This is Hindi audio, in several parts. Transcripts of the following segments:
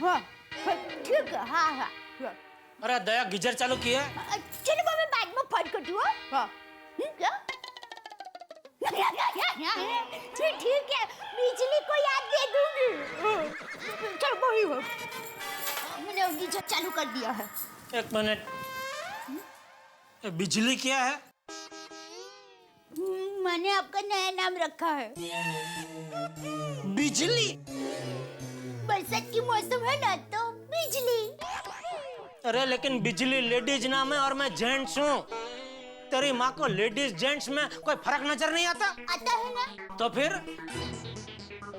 हाँ ठीक है। हाँ हाँ हाँ। अरे दया गीजर चालू किया? चलो मैं बाद में फोन करती हूँ। हाँ क्या? ठीक है, बिजली को याद दे दूंगी। चल वही हो, मैंने गीजर चालू कर दिया है। एक मिनट, बिजली क्या है? मैंने आपका नया नाम रखा है, बिजली। बरसात की मौसम है ना तो बिजली। अरे लेकिन बिजली लेडीज नाम है और मैं जेंट्स हूँ। तेरी माँ को लेडीज जेंट्स में कोई फर्क नजर नहीं आता? आता है ना। तो फिर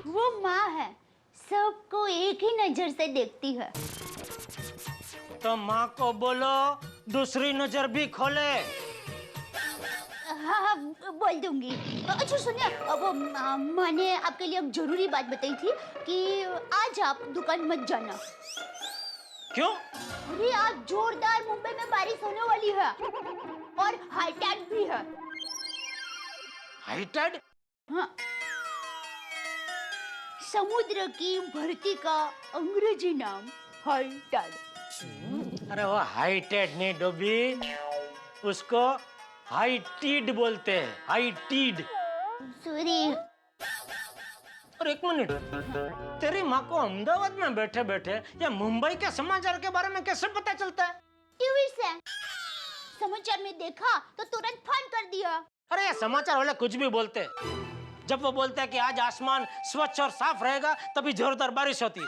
वो माँ है, सबको एक ही नजर से देखती है। तो माँ को बोलो दूसरी नजर भी खोले। हाँ बोल दूंगी। अच्छा सुनिए, वो माँ ने आपके लिए एक जरूरी बात बताई थी कि आज आप दुकान मत जाना। क्यों? अरे आज जोरदार मुंबई में बारिश होने वाली है और हाई टाइड भी है। High tide? हाँ, समुद्र की भरती का अंग्रेजी नाम हाई टाइड। अरे वो हाई टाइड नहीं डोबी, उसको हाई टीड बोलते हैं, हाई टीड। सॉरी। और एक मिनट, तेरी माँ को अहमदाबाद में बैठे बैठे या मुंबई के समाचार के बारे में कैसे पता चलता है? टीवी से समाचार में देखा तो तुरंत फोन कर दिया। अरे ये समाचार वाले कुछ भी बोलते हैं। जब वो बोलते हैं कि आज आसमान स्वच्छ और साफ रहेगा तभी जोरदार बारिश होती है,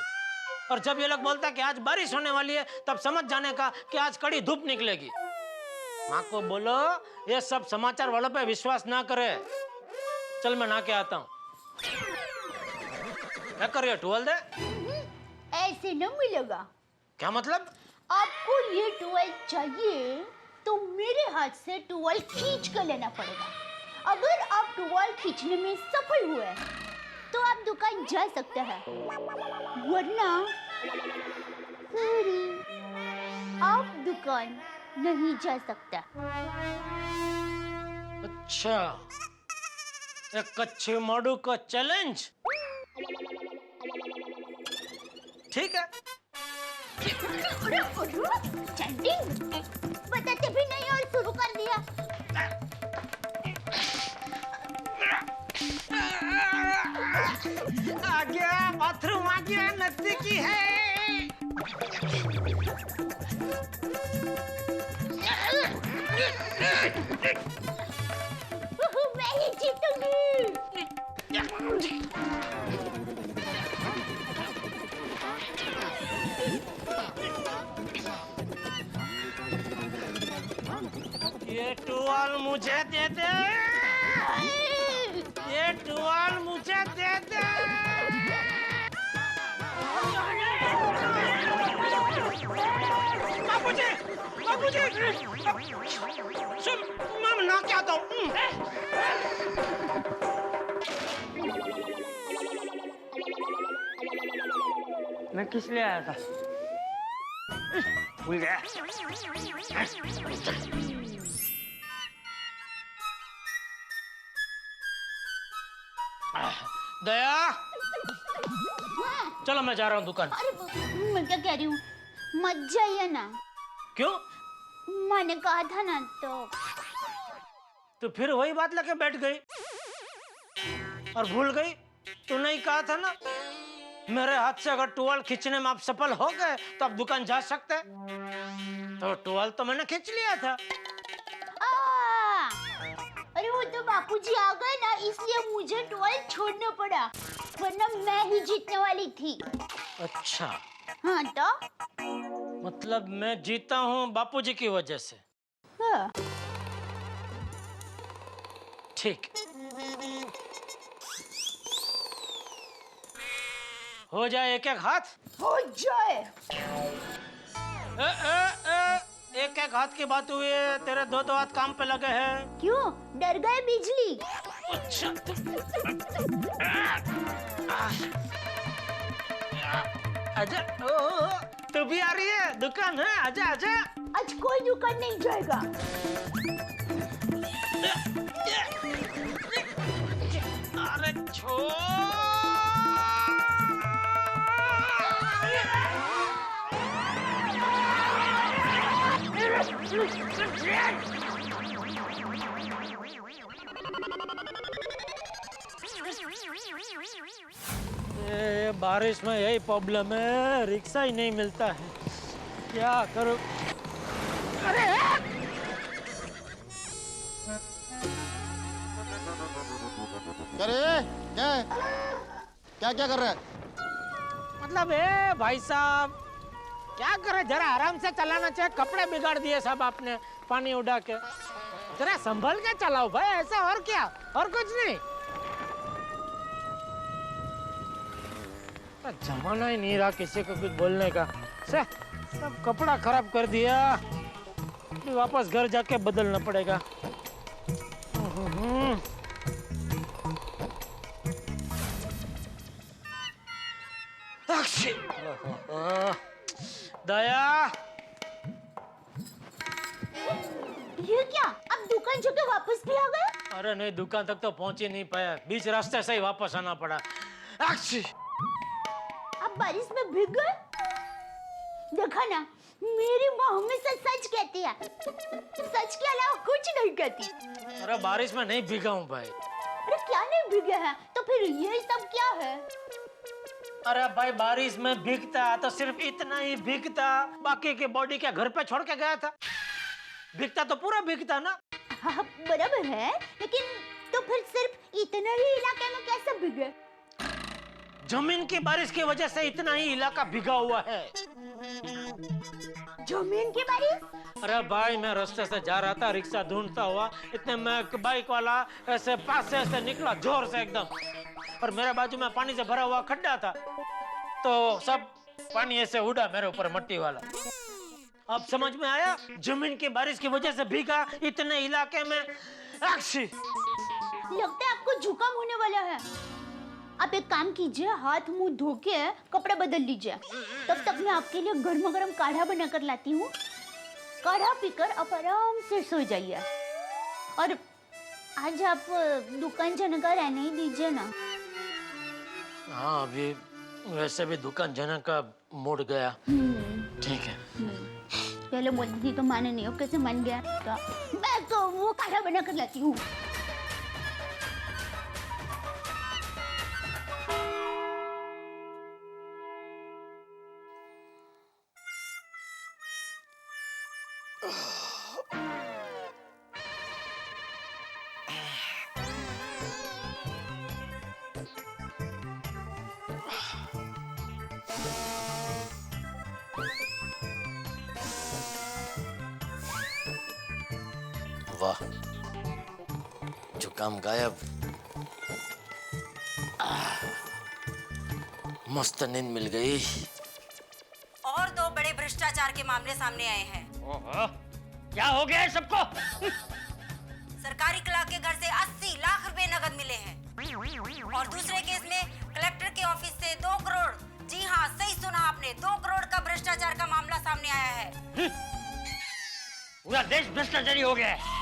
और जब ये लोग बोलते हैं कि आज बारिश होने वाली है तब समझ जाने का कि आज कड़ी धूप निकलेगी। माँ को बोलो ये सब समाचार वालों पे विश्वास ना करे। चल मैं नहा के आता हूँ। क्या कर रही है? टुवल दे। ऐसे न मिलेगा। क्या मतलब? आपको ये टुवेल चाहिए तो मेरे हाथ से टुवेल खींच कर लेना पड़ेगा। अगर आप टुवेल खींचने में सफल हुए तो आप दुकान जा सकते हैं, वरना सॉरी, आप दुकान नहीं जा सकता। अच्छा, एक कच्चे माडू का चैलेंज। ठीक है। चैटिंग बताते भी नहीं और शुरू कर दिया। आ गया, बाथरूम आ गया, नजदीकी है। मैं ही जीतूंगी। ये टुवाल मुझे दे दे। ये टुवाल मुझे दे दे। बाबूजी, बाबूजी, सुन, मैं ना क्या आता हूँ। मैं किस लिए आया था? भूल गया। दया, चलो मैं जा रहा हूँ दुकान। अरे मैं क्या कह रही हूँ, मत जाइए ना। क्यों? मैंने कहा था ना। तो फिर वही बात लेके बैठ गई और भूल गई। तू नहीं कहा था ना, मेरे हाथ से अगर टुवाल खींचने में आप सफल हो गए तो आप दुकान जा सकते हैं। तो टुवाल तो मैंने खींच लिया था। अरे वो तो बापूजी आ गए ना, इसलिए मुझे टुवेल छोड़ना पड़ा, वरना मैं ही जीतने वाली थी। अच्छा, हाँ तो मतलब मैं जीता हूँ बापूजी की वजह से। हाँ। ठीक, हो जाए एक एक हाथ। हो जाए। एक एक हाथ की बात हुई है, तेरे दो दो हाथ काम पे लगे हैं। क्यों, डर गए बिजली? अच्छा, आजा। तू भी आ रही है दुकान? है, आजा आजा। आज कोई दुकान नहीं जाएगा। अरे छोड़। ये बारिश में यही प्रॉब्लम है, रिक्शा ही नहीं मिलता है, क्या करूं? अरे क्या रे? क्या कर रहा है? मतलब भाई साहब क्या करे, जरा आराम से चलाना चाहिए, कपड़े बिगाड़ दिए सब आपने पानी उड़ा के। जरा संभल के चलाओ भाई, ऐसा और क्या, और कुछ नहीं। जमाना ही नहीं रहा किसी को कुछ बोलने का। सब कपड़ा खराब कर दिया, अभी वापस घर जाके बदलना पड़ेगा। दया, ये क्या, आप दुकान जाके वापस भी आ गए? अरे नहीं, दुकान तक तो पहुंच ही नहीं पाया, बीच रास्ते से ही वापस आना पड़ा। आप बारिश में भीग गए? देखा ना, मेरी माँ हमेशा सच कहती है, सच के अलावा कुछ नहीं कहती। अरे बारिश में नहीं भीगा हूँ भाई। अरे क्या नहीं भीगे हैं, तो फिर ये सब क्या है? अरे भाई बारिश में भीगता तो सिर्फ इतना ही भीगता, बाकी की बॉडी क्या घर पे छोड़ के गया था? भीगता तो पूरा भीगता ना। हाँ बराबर है, लेकिन तो फिर सिर्फ इतना ही इलाके में कैसे भीगे? जमीन की बारिश की वजह से इतना ही इलाका भीगा हुआ है। जमीन की बारिश? अरे भाई मैं रास्ते से जा रहा था रिक्शा ढूंढता हुआ, इतने में बाइक वाला ऐसे पास से ऐसे निकला जोर से एकदम, और मेरे बाजू में पानी से भरा हुआ खड्डा था, तो सब पानी ऐसे उड़ा मेरे ऊपर, मट्टी वाला। अब समझ में आया, जमीन की बारिश की वजह से भीगा इतने इलाके में। लगता है आपको जुकाम होने वाला है। आप एक काम कीजिए, हाथ मुंह धो के कपड़े बदल लीजिए, तब तक मैं आपके लिए गर्मा गर्म काढ़ा बनाकर लाती हूँ। काढ़ा पीकर आप आराम से सो जाइए। और आज आप दुकान जाने का रहने ही दीजिए ना। हाँ अभी वैसे भी दुकान जाने का मूड गया। ठीक है। पहले बोलती थी तो माने नहीं, अब कैसे मान गया? तो मैं तो वो काढ़ा बनाकर लाती हूँ। वाह, जुकाम गायब। मस्त नींद मिल गई। और दो बड़े भ्रष्टाचार के मामले सामने आए हैं। ओहो, क्या हो गया है सबको? सरकारी क्लर्क के घर से 80 लाख रुपए नगद मिले हैं, और दूसरे केस में कलेक्टर के ऑफिस से 2 करोड़, जी हाँ सही सुना आपने, 2 करोड़ का भ्रष्टाचार का मामला सामने आया है। पूरा देश भ्रष्टाचारी हो गया है।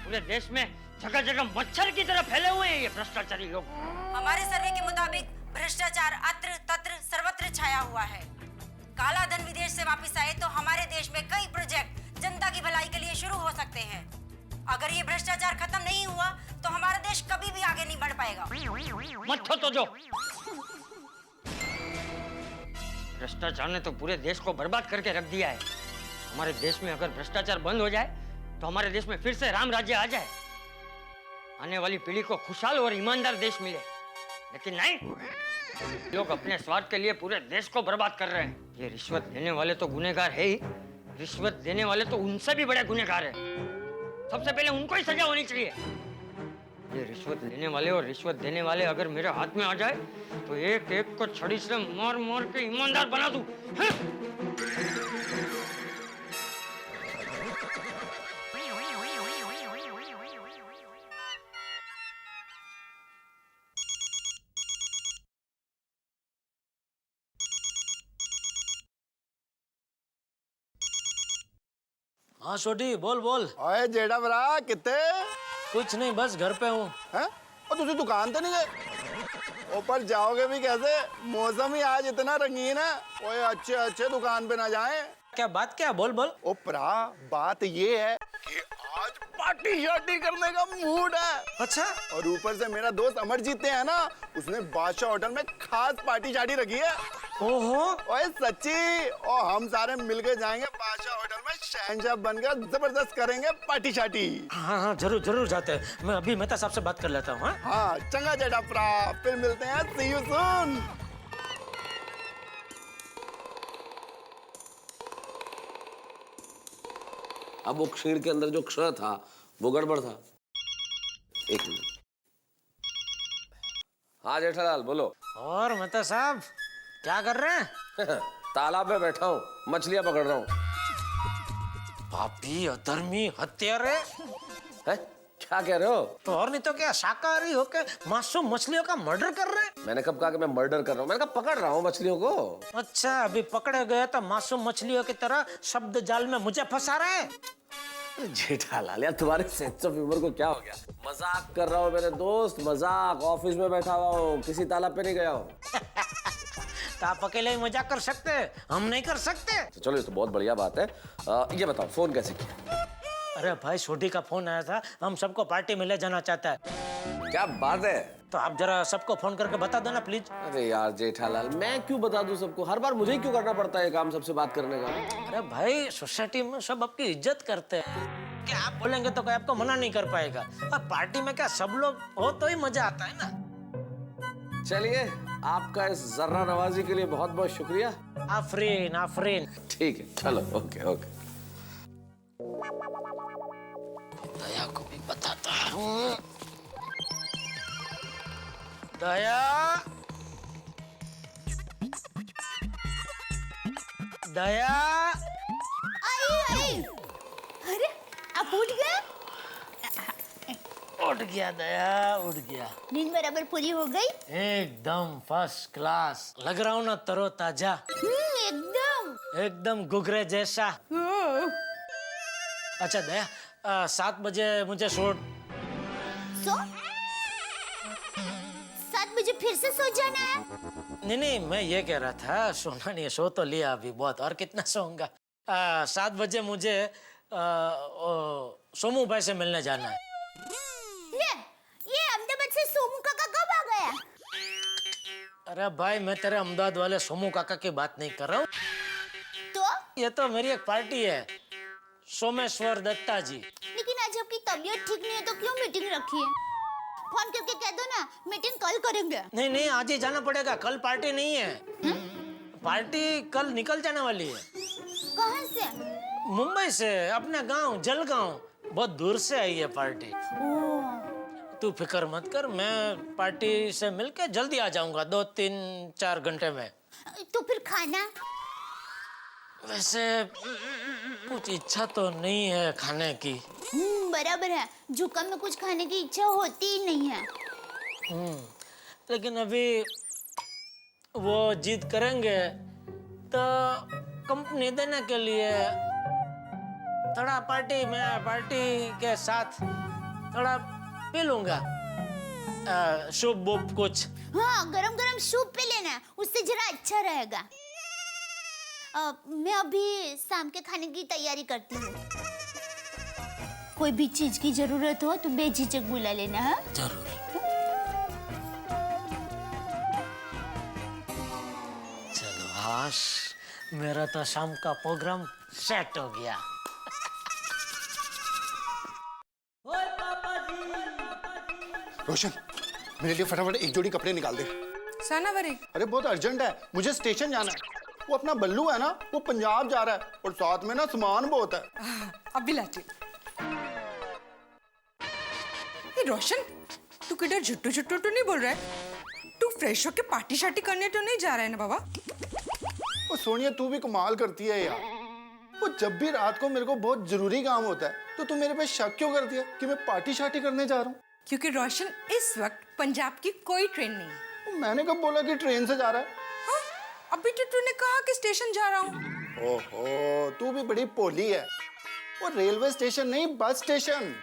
पूरे देश में जगह जगह मच्छर की तरह फैले हुए हैं ये भ्रष्टाचारी लोग। हमारे सर्वे के मुताबिक भ्रष्टाचार अत्र तत्र सर्वत्र छाया हुआ है। काला धन विदेश से वापस आए तो हमारे देश में कई प्रोजेक्ट जनता की भलाई के लिए शुरू हो सकते हैं। अगर ये भ्रष्टाचार खत्म नहीं हुआ तो हमारा देश कभी भी आगे नहीं बढ़ पाएगा। मत तो जो भ्रष्टाचार ने तो पूरे देश को बर्बाद करके रख दिया है। हमारे देश में अगर भ्रष्टाचार बंद हो जाए तो हमारे देश में फिर से राम राज्य आ जाए, आने वाली पीढ़ी को खुशहाल और ईमानदार देश मिले। लेकिन नहीं, लोग अपने स्वार्थ के लिए पूरे देश को बर्बाद कर रहे हैं। ये रिश्वत देने वाले तो गुनहगार है ही, रिश्वत देने वाले तो उनसे भी बड़े गुनहगार हैं। सबसे पहले उनको ही सजा होनी चाहिए। ये रिश्वत लेने वाले और रिश्वत देने वाले अगर मेरे हाथ में आ जाए तो एक एक को छड़ी से मार मार के ईमानदार बना दूं। हाँ छोटी, बोल बोल। ओए जेड़ा भरा कितने? कुछ नहीं, बस घर पे हूँ। हैं? और तुझे दुकान तो नहीं गए? ऊपर जाओगे भी कैसे? मौसम ही आज इतना रंगीन है। ओए अच्छे अच्छे दुकान पे ना जाएं। क्या बात क्या? बोल बोल। ओ प्रा, बात ये है कि आज पार्टी शार्टी करने का मूड है। अच्छा, और ऊपर से मेरा दोस्त अमरजीत है ना, उसने बादशाह होटल में खास पार्टी शार्टी रखी है। ओहो, ओए सच्ची, और हम सारे मिलके जाएंगे बादशाह होटल में, शहंशाह बनकर जबरदस्त करेंगे पार्टी शार्टी। हाँ हाँ जरूर जरूर जाते हैं। मैं अभी मेहता साहब से बात कर लेता हूँ। हाँ चंगा जेठा प्रा, फिर मिलते हैं। सी यू सून। अब वो क्षीण के अंदर जो क्ष था वो गड़बड़ था। एक मिनट। हाँ जेठालाल बोलो। और मेहता साहब क्या कर रहे हैं? तालाब में बैठा हूँ, मछलियां पकड़ रहा हूँ। पापी, अधर्मी, हत्यारे। हैं? क्या कह रहे हो? तो और नहीं तो क्या, शाकाहारी होके मासूम मछलियों का मर्डर कर रहे हैं? मैंने कब कहा कि मैं मर्डर कर रहा हूँ? मैंने कहा पकड़ रहा हूँ मछलियों को। अच्छा, अभी पकड़े गए तो मासूम मछलियों की तरह शब्द जाल में मुझे फंसा रहे हैं। जेठालाल यार, तुम्हारे सेंस ऑफ ह्यूमर को क्या हो गया? मजाक कर रहा हूँ मेरे दोस्त, मजाक। ऑफिस में बैठा हुआ हूँ, किसी तालाब पे नहीं गया हूँ। तो आप अकेले ही मजाक कर सकते हैं, हम नहीं कर सकते। तो चलो ये तो बहुत बढ़िया बात है। ये बताओ फोन कैसे किया? अरे भाई, सोडी का फोन आया था, हम सबको पार्टी में ले जाना चाहता है। क्या बात है? तो आप जरा सबको फोन करके बता दो ना प्लीज। अरे यार जेठालाल, मैं क्यों बता दूं सबको? हर बार मुझे ही क्यों करना पड़ता है काम सबसे बात करने का? अरे भाई, सोसाइटी में सब आपकी इज्जत करते हैं। क्या आप बोलेंगे तो कोई आपको मना नहीं कर पाएगा। अब पार्टी में क्या सब लोग हो तो ही मजा आता है ना। चलिए, आपका इस जर्रा नवाजी के लिए बहुत बहुत शुक्रिया। आफरीन आफरीन। ठीक है, चलो ओके ओके। दया को भी बताता हूँ। दया, दया। आई। अरे आप उठ गए? उठ गया दया, उठ गया। नींद बराबर पूरी हो गई? एकदम फर्स्ट क्लास लग रहा हूँ ना, तरोताजा। एकदम। एकदम गुगरे जैसा। अच्छा दया, 7 बजे मुझे सो 7 बजे फिर से सो जाना है? नहीं नहीं, मैं ये कह रहा था, सोना नहीं है, सो तो लिया अभी बहुत, और कितना सोऊंगा। 7 बजे मुझे सोमू भाई से मिलने जाना है। ये अहमदाबाद से सोमू काका कब आ गया? अरे भाई, मैं तेरे अहमदाबाद वाले सोमू काका की बात नहीं कर रहा हूँ। तो ये तो मेरी एक पार्टी है, सोमेश्वर दत्ता जी। लेकिन आज आपकी तबीयत ठीक नहीं है तो क्यों मीटिंग रखी है? फोन करके कह दो ना, मीटिंग कल करेंगे। नहीं नहीं, आज ही जाना पड़ेगा, कल पार्टी नहीं है। पार्टी कल निकल जाने वाली है। कहाँ से? मुंबई से, अपने गांव जलगांव, बहुत दूर से आई है पार्टी। तू फिक्र मत कर, मैं पार्टी से मिलके जल्दी आ जाऊंगा 2-3-4 घंटे में। तो फिर खाना? वैसे कुछ इच्छा तो नहीं है खाने की। बराबर है, जुकाम में कुछ खाने की इच्छा होती ही नहीं है। लेकिन अभी वो जिद करेंगे तो कंपनी देने के लिए थोड़ा पार्टी में, पार्टी के साथ थोड़ा पी लूंगा, सूप बूप कुछ। हाँ, गरम गरम सूप पी लेना, उससे जरा अच्छा रहेगा। मैं अभी शाम के खाने की तैयारी करती हूँ। कोई भी चीज की जरूरत हो तो बेझिझक बुला लेना है। जरूर। चलो हाश, मेरा तो शाम का प्रोग्राम सेट हो गया। रोशन, मेरे लिए फटाफट एक जोड़ी कपड़े निकाल दे। सानावरी। अरे बहुत अर्जेंट है, मुझे स्टेशन जाना है। वो अपना बल्लू है ना, वो पंजाब जा रहा है, और साथ में ना सामान बहुत है। अभी लाती। ये रोशन, तू किधर झुट्टू झुट्टू तो नहीं बोल रहा है? तू फ्रेश होके पार्टी शार्टी करने तो नहीं जा रहा है ना बाबा? वो सोनिया, तू भी कमाल करती है यार। वो जब भी रात को मेरे को बहुत जरूरी काम होता है तो तू मेरे पे शक क्यों करती है कि मैं पार्टी शार्टी करने जा रहा हूँ? क्योंकि रोशन, इस वक्त पंजाब की कोई ट्रेन नहीं है। मैंने कब बोला कि ट्रेन से जा रहा है? हाँ? अभी तो तूने कहा कि स्टेशन जा रहा हूँ। ओहो, तू भी बड़ी पोली है। वो रेलवे स्टेशन नहीं, बस स्टेशन।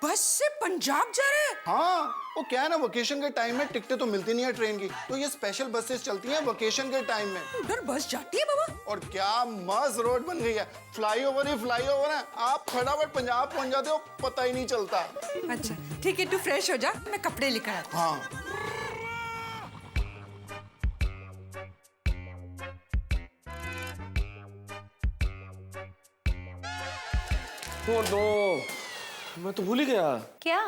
बस से पंजाब जा रहे हैं? हाँ, वो क्या है ना, वेकेशन के टाइम में टिकटें तो मिलती नहीं है ट्रेन की, तो ये स्पेशल बसेस चलती हैं वेकेशन के टाइम में। उधर बस जाती है बाबा? और क्या मस्त रोड बन गई है, फ्लाईओवर ही फ्लाईओवर है, आप फटाफट पंजाब पहुंच जाते हो, पता ही नहीं चलता। अच्छा ठीक है, तू फ्रेश हो जा, मैं कपड़े लेकर आती हूँ। हाँ। ओ नो, मैं तो भूल ही गया। क्या?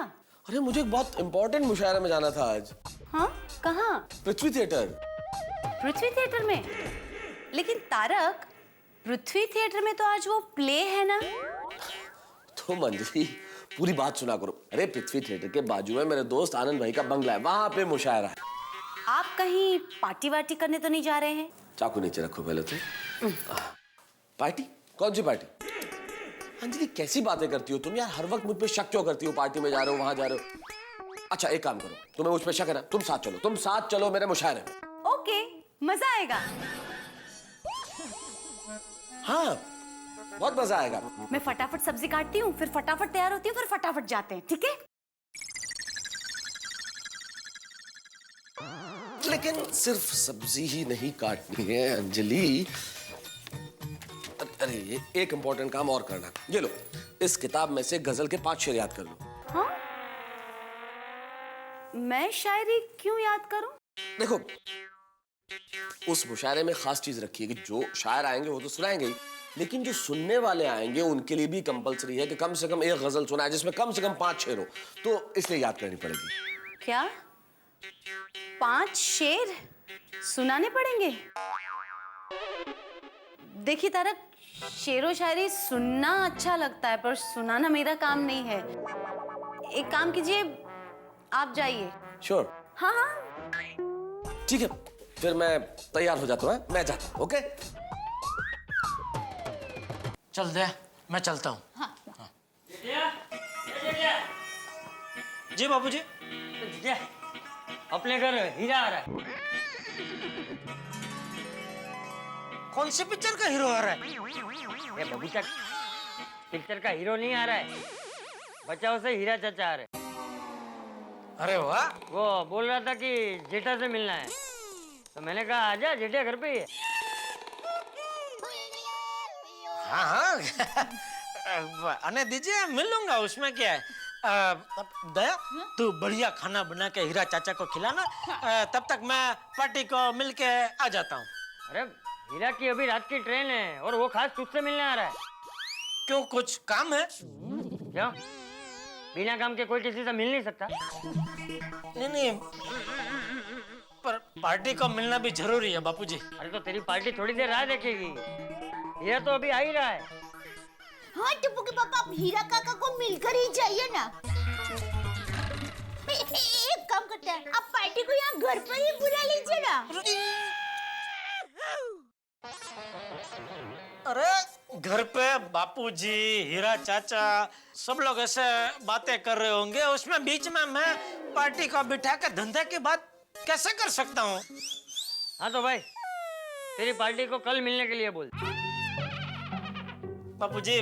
अरे मुझे एक बहुत इंपॉर्टेंट मुशायरा में जाना था आज। हाँ, कहाँ? पृथ्वी थिएटर। पृथ्वी थिएटर में? लेकिन तारक, पृथ्वी थिएटर में तो आज वो प्ले है ना? तो मंजरी, पूरी बात सुना करो। अरे पृथ्वी थिएटर के बाजू में मेरे दोस्त आनंद भाई का बंगला है, वहां पे मुशायरा है। आप कहीं पार्टी वार्टी करने तो नहीं जा रहे हैं? चाकू नीचे रखो पहले तो। पार्टी? कौन सी पार्टी? अंजलि कैसी बातें करती हो तुम यार, हर वक्त मुझ पे शक क्यों करती हो? पार्टी में जा रहे हो, वहां जा रहे हो। अच्छा एक काम करो, तुम्हें मुझ पे शक है ना, तुम साथ चलो मेरे मुशायरे में। ओके, मजा आएगा। हाँ बहुत मजा आएगा। मैं फटाफट सब्जी काटती हूँ, फिर फटाफट तैयार होती हूँ, फिर फटाफट जाते हैं, ठीक है? लेकिन सिर्फ सब्जी ही नहीं काटनी है अंजलि। अरे ये एक इंपॉर्टेंट काम और करना। ये लो, इस किताब में से गजल के 5 शेर याद कर लो। हाँ? मैं शायरी क्यों याद करूं? देखो, उस मुशायरे में खास चीज रखी है कि जो शायर आएंगे वो तो सुनाएंगे ही, लेकिन जो सुनने वाले आएंगे उनके लिए भी कंपलसरी है कि कम से कम एक गजल सुनाए जिसमें कम से कम 5 शेर हो, तो इसलिए याद करनी पड़ेगी। क्या 5 शेर सुनाने पड़ेंगे? देखिए तारक, शेरो शायरी सुनना अच्छा लगता है पर सुनाना मेरा काम नहीं है। एक काम कीजिए, आप जाइए। श्योर? हाँ हाँ। ठीक है, फिर मैं तैयार हो जाता हूँ, मैं जाता हूँ। ओके चल दे, मैं चलता हूँ। हाँ। जी बाबूजी। अपने घर हीरा आ रहा है। कौन सी पिक्चर का हीरो आ रहा है? ये बबू तक पिक्चर का हीरो नहीं आ रहा है, बचाओ से हीरा चाचा आ रहे। अरे वाह। वो बोल रहा था कि जेठा से मिलना है, तो मैंने कहा आजा, जेठा घर पे ही है। हाँ हाँ आने दीजिए, मिल लूंगा, उसमें क्या है। दया, तू बढ़िया खाना बना के हीरा चाचा को खिलाना, तब तक मैं पार्टी को मिल के आ जाता हूँ। अरे हीरा की अभी रात की ट्रेन है और वो खास तुझसे मिलने आ रहा है। क्यों, कुछ काम है? क्यों? बिना काम के कोई किसी से मिल नहीं सकता। नहीं, पर पार्टी को मिलना भी जरूरी है बापूजी। अरे तो तेरी पार्टी थोड़ी देर राह देखेगी, हीरा तो अभी आ ही रहा है। हाँ टिप्पू के पापा, आप हीरा काका को मिलकर ही जाइए ना। एक काम करते हैं, आप पार्टी को यहाँ घर पर ही बुला लीजिए ना। अरे घर पे बापूजी, हीरा चाचा सब लोग ऐसे बातें कर रहे होंगे, उसमें बीच में मैं पार्टी को बिठा के धंधे की बात कैसे कर सकता हूँ? हाँ तो भाई, तेरी पार्टी को कल मिलने के लिए बोल। बापूजी,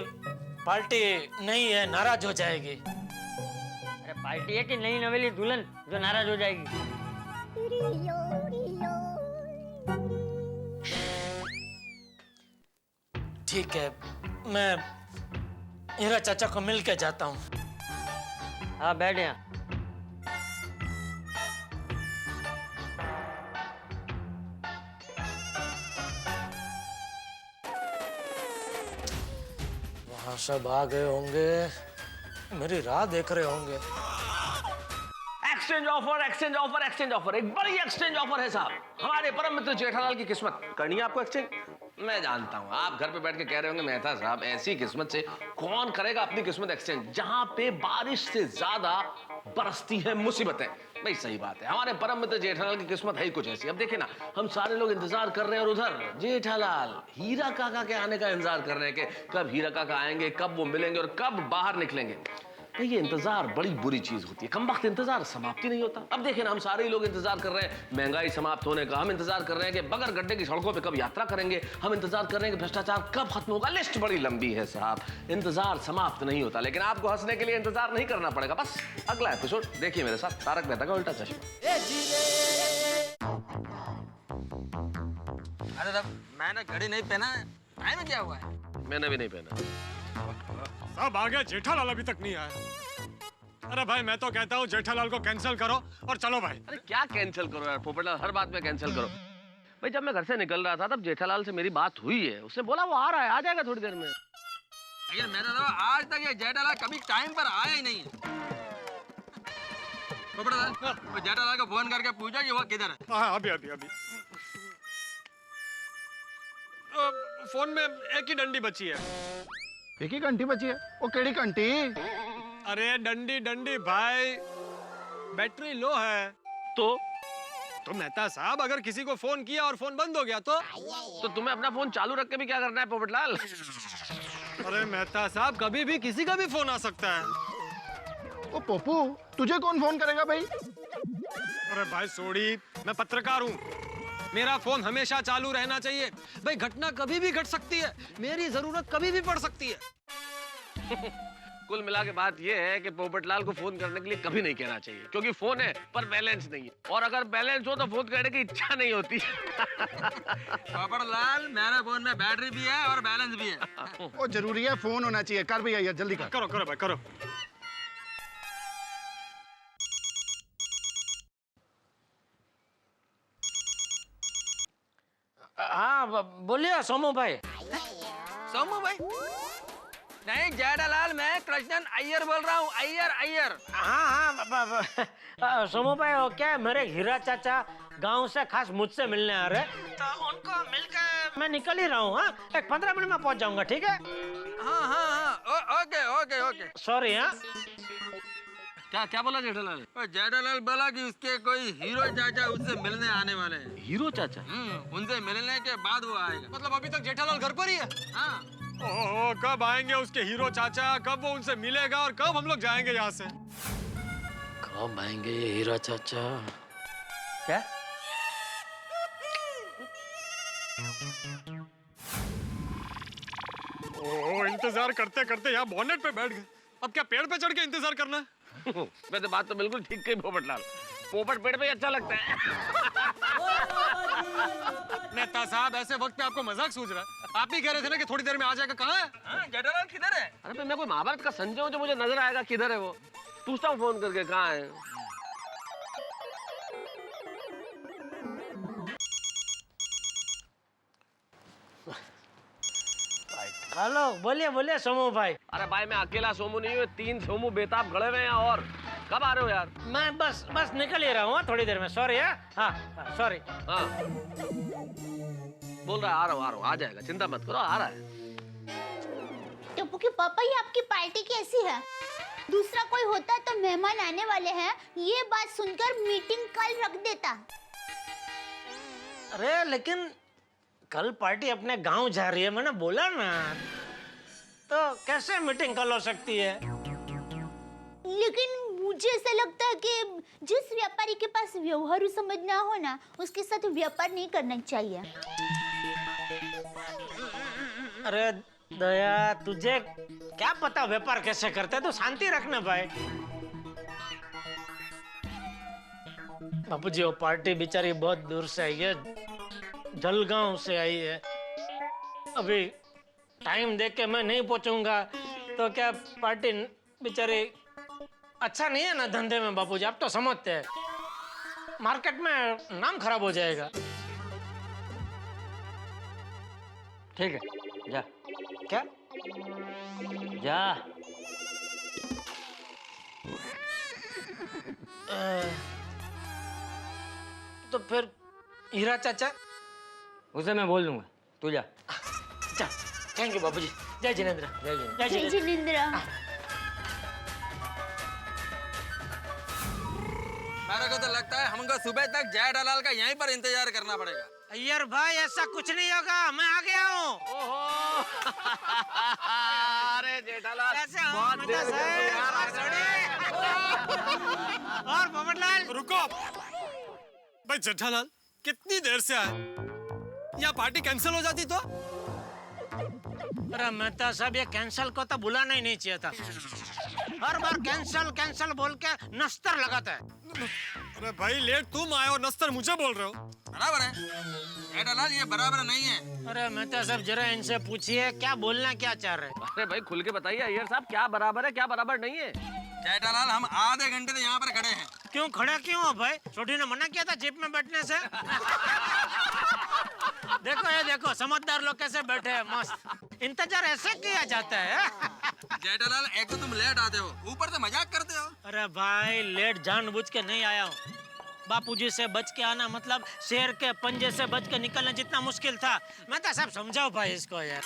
पार्टी नहीं है, नाराज हो जाएगी। अरे पार्टी है कि नई नवेली दुल्हन जो नाराज हो जाएगी? ठीक है, मैं हीरा चाचा को मिल के जाता हूँ। हाँ बैठ यहाँ। वहां सब आ गए होंगे, मेरी राह देख रहे होंगे। Exchange offer, exchange offer, exchange offer, एक बड़ी एक्सचेंज ऑफर है साहब। हमारे परम मित्र जेठालाल की किस्मत करनी है आपको एक्सचेंज। मैं जानता हूँ आप घर पे बैठ के कह रहे होंगे मेहता साहब ऐसी किस्मत से कौन करेगा अपनी किस्मत एक्सचेंज, जहां पे बारिश से ज्यादा बरसती है मुसीबतें। भाई सही बात है, हमारे परम मित्र जेठालाल की किस्मत है ही कुछ ऐसी। अब देखिए ना, हम सारे लोग इंतजार कर रहे हैं और उधर जेठालाल हीरा काका के आने का इंतजार कर रहे हैं कि कब हीरा काका आएंगे, कब वो मिलेंगे और कब बाहर निकलेंगे। नहीं, ये इंतजार बड़ी बुरी चीज होती है। कम वक्त इंतजार समाप्ति नहीं होता। अब देखें ना, हम सारे ही लोग इंतजार कर रहे हैं महंगाई समाप्त होने का, हम इंतजार कर रहे हैं कि बगैर गड्ढे की सड़कों पे कब यात्रा करेंगे, हम इंतजार कर रहे हैं कि भ्रष्टाचार कब खत्म होगा। लिस्ट बड़ी लंबी है साहब, इंतजार समाप्त नहीं होता। लेकिन आपको हंसने के लिए इंतजार नहीं करना पड़ेगा, बस अगला एपिसोड देखिए मेरे साथ, तारक मेहता का उल्टा चश्मा। अरे तब मैंने घड़ी नहीं पहना है, टाइम क्या हुआ है? मैंने भी नहीं पहना। सब आ गया, जेठालाल अभी तक नहीं आया। अरे भाई मैं तो कहता हूँ जेठालाल को कैंसिल करो और चलो भाई। अरे क्या कैंसिल करो यार पोपटलाल, हर बात में कैंसिल करो। भाई जब मैं घर से निकल रहा था तब जेठालाल से मेरी बात हुई है, उसने बोला वो आ रहा है, आ जाएगा थोड़ी देर में। लेकिन मैंने तो आज तक ये जेठालाल कभी टाइम पर आया ही नहीं है। पोपटलाल, वो जेठालाल को फोन करके पूछा कि वो किधर है। हाँ अभी अभी अभी फोन में एक ही डंडी बची है। एक ही घंटी बची है, वो केड़ी घंटी? अरे डंडी डंडी भाई, बैटरी लो है। तो मेहता साहब अगर किसी को फोन किया और फोन बंद हो गया तो तुम्हें अपना फोन चालू रख के भी क्या करना है पोपटलाल? अरे मेहता साहब कभी भी किसी का भी फोन आ सकता है। ओ पप्पू, तुझे कौन फोन करेगा भाई? अरे भाई सोड़ी, मैं पत्रकार हूँ, मेरा फोन हमेशा चालू रहना चाहिए। भाई घटना कभी भी घट सकती है, मेरी जरूरत कभी भी पड़ सकती है। कुल मिला के बात ये है कि पोपटलाल को फोन करने के लिए कभी नहीं कहना चाहिए, क्योंकि फोन है पर बैलेंस नहीं है, और अगर बैलेंस हो तो फोन करने की इच्छा नहीं होती। पोपटलाल, मेरे फोन में बैटरी भी है और बैलेंस भी है। वो जरूरी है, फोन होना चाहिए। कर भैया यार, जल्दी कर। करो करो भाई करो। हाँ बोलिए सोमू भाई। सोमू भाई? नहीं जेठालाल, मैं कृष्णन अय्यर बोल रहा हूँ, अय्यर अय्यर। हाँ सोमू भाई, वो क्या है, मेरे हीरा चाचा गांव से खास मुझसे मिलने आ रहे, तो उनको मिलकर मैं निकल ही रहा हूँ। हाँ, एक 15 मिनट में पहुंच जाऊंगा, ठीक है? हाँ, ओके ओके ओके। सॉरी। हाँ क्या क्या बोला जेठालाल? जेठालाल बोला कि उसके कोई हीरो चाचा उससे मिलने आने वाले हैं। हीरो चाचा? उनसे मिलने के बाद वो आएगा। मतलब अभी तक जेठालाल घर पर ही है? हाँ। ओहो, कब आएंगे उसके हीरो चाचा, कब वो उनसे मिलेगा और कब हम लोग जाएंगे यहाँ से? कब आएंगे ये हीरा चाचा? क्या? ओहो, इंतजार करते करते यहाँ बोनेट पे बैठ गए। अब क्या पेड़ पे चढ़ के इंतजार करना है? वैसे बात तो बिल्कुल ठीक कही पोपटलाल, पोपट पेड़ पे अच्छा लगता है। नेता साहब, ऐसे वक्त पे आपको मजाक सूझ रहा है? आप ही कह रहे थे ना कि थोड़ी देर में आ जाएगा। कहाँ है? जेठालाल किधर है? अरे भाई मैं कोई महाभारत का संजय हूँ जो मुझे नजर आएगा किधर है वो? पूछता हूँ फोन करके कहाँ है। हेलो, बोलिए बोलिए सोमू भाई। अरे भाई मैं अकेला सोमू नहीं हूँ, 3 सोमू बेताब खड़े हुए हैं। और कब आ रहे हो यार? मैं बस निकल ही रहा हूँ थोड़ी देर में। सॉरी। हाँ सॉरी। हाँ बोल रहा है आ रहा हूँ, आ जाएगा, चिंता मत करो, आ रहा है। टप्पू के पापा, ये आपकी पार्टी कैसी है? दूसरा कोई होता तो मेहमान आने वाले हैं, ये बात सुनकर मीटिंग कल रख देता। अरे लेकिन कल पार्टी अपने गांव जा रही है, मैंने बोला ना, तो कैसे मीटिंग कल हो सकती है? लेकिन मुझे ऐसा लगता है कि जिस व्यापारी के पास व्यवहार समझ ना हो ना, उसके साथ व्यापार नहीं करना चाहिए। अरे दया, तुझे क्या पता व्यापार कैसे करते हैं? तो शांति रखना भाई। बापूजी, वो पार्टी बेचारी बहुत दूर से आई है, जलगांव से आई है। अभी टाइम देख के मैं नहीं पहुंचूंगा तो क्या पार्टी बेचारी अच्छा नहीं है ना धंधे में। बापूजी आप तो समझते हैं, मार्केट में नाम खराब हो जाएगा। ठीक है, जा। क्या? जा। तो फिर हीरा चाचा? उसे मैं बोल दूंगा, तू जा। अच्छा, थैंक यू बापूजी। जय जिनेंद्र। जय जिनेंद्र। जय जय जिनेंद्र। जिनेंद्र। मेरे को तो लगता है हमको सुबह तक जेठालाल का यहीं पर इंतजार करना पड़ेगा। अय्यर भाई, ऐसा कुछ नहीं होगा, मैं आ गया हूँ। ओहो अरे जेठालाल कैसे हो बहुत मेहता देर से साहब? और पोपटलाल रुको भाई जेठालाल, कितनी देर से आए? यहाँ पार्टी कैंसिल हो जाती तो? अरे मेहता साहब, ये कैंसल को तो बुलाना ही नहीं चाहिए था। हर बार कैंसल कैंसल बोल के नस्तर लगाता है। अरे भाई लेट तुम आए हो, नस्तर मुझे बोल रहे हो। बराबर है जेठालाल, ये बराबर नहीं है। अरे मेहता साहब, जरा इनसे पूछिए क्या बोलना क्या चाह रहे हैं। अरे भाई खुल के बताइए अय्यर साहब, क्या बराबर है क्या बराबर नहीं है? जेठालाल, हम आधे घंटे से यहाँ पर खड़े हैं। क्यों खड़ा क्यों हो भाई? छोटी ने मना किया था जीप में बैठने से। देखो ये देखो, समझदार लोग कैसे बैठे हैं मस्त। इंतजार ऐसे किया जाता है। जेठालाल, एक तो तुम लेट आते हो, ऊपर से मजाक करते हो। अरे भाई, लेट जानबूझ के नहीं आया हूँ। बापूजी से बच के आना मतलब शेर के पंजे से बच के निकलना जितना मुश्किल था। मैं तो सब समझाओ भाई इसको यार।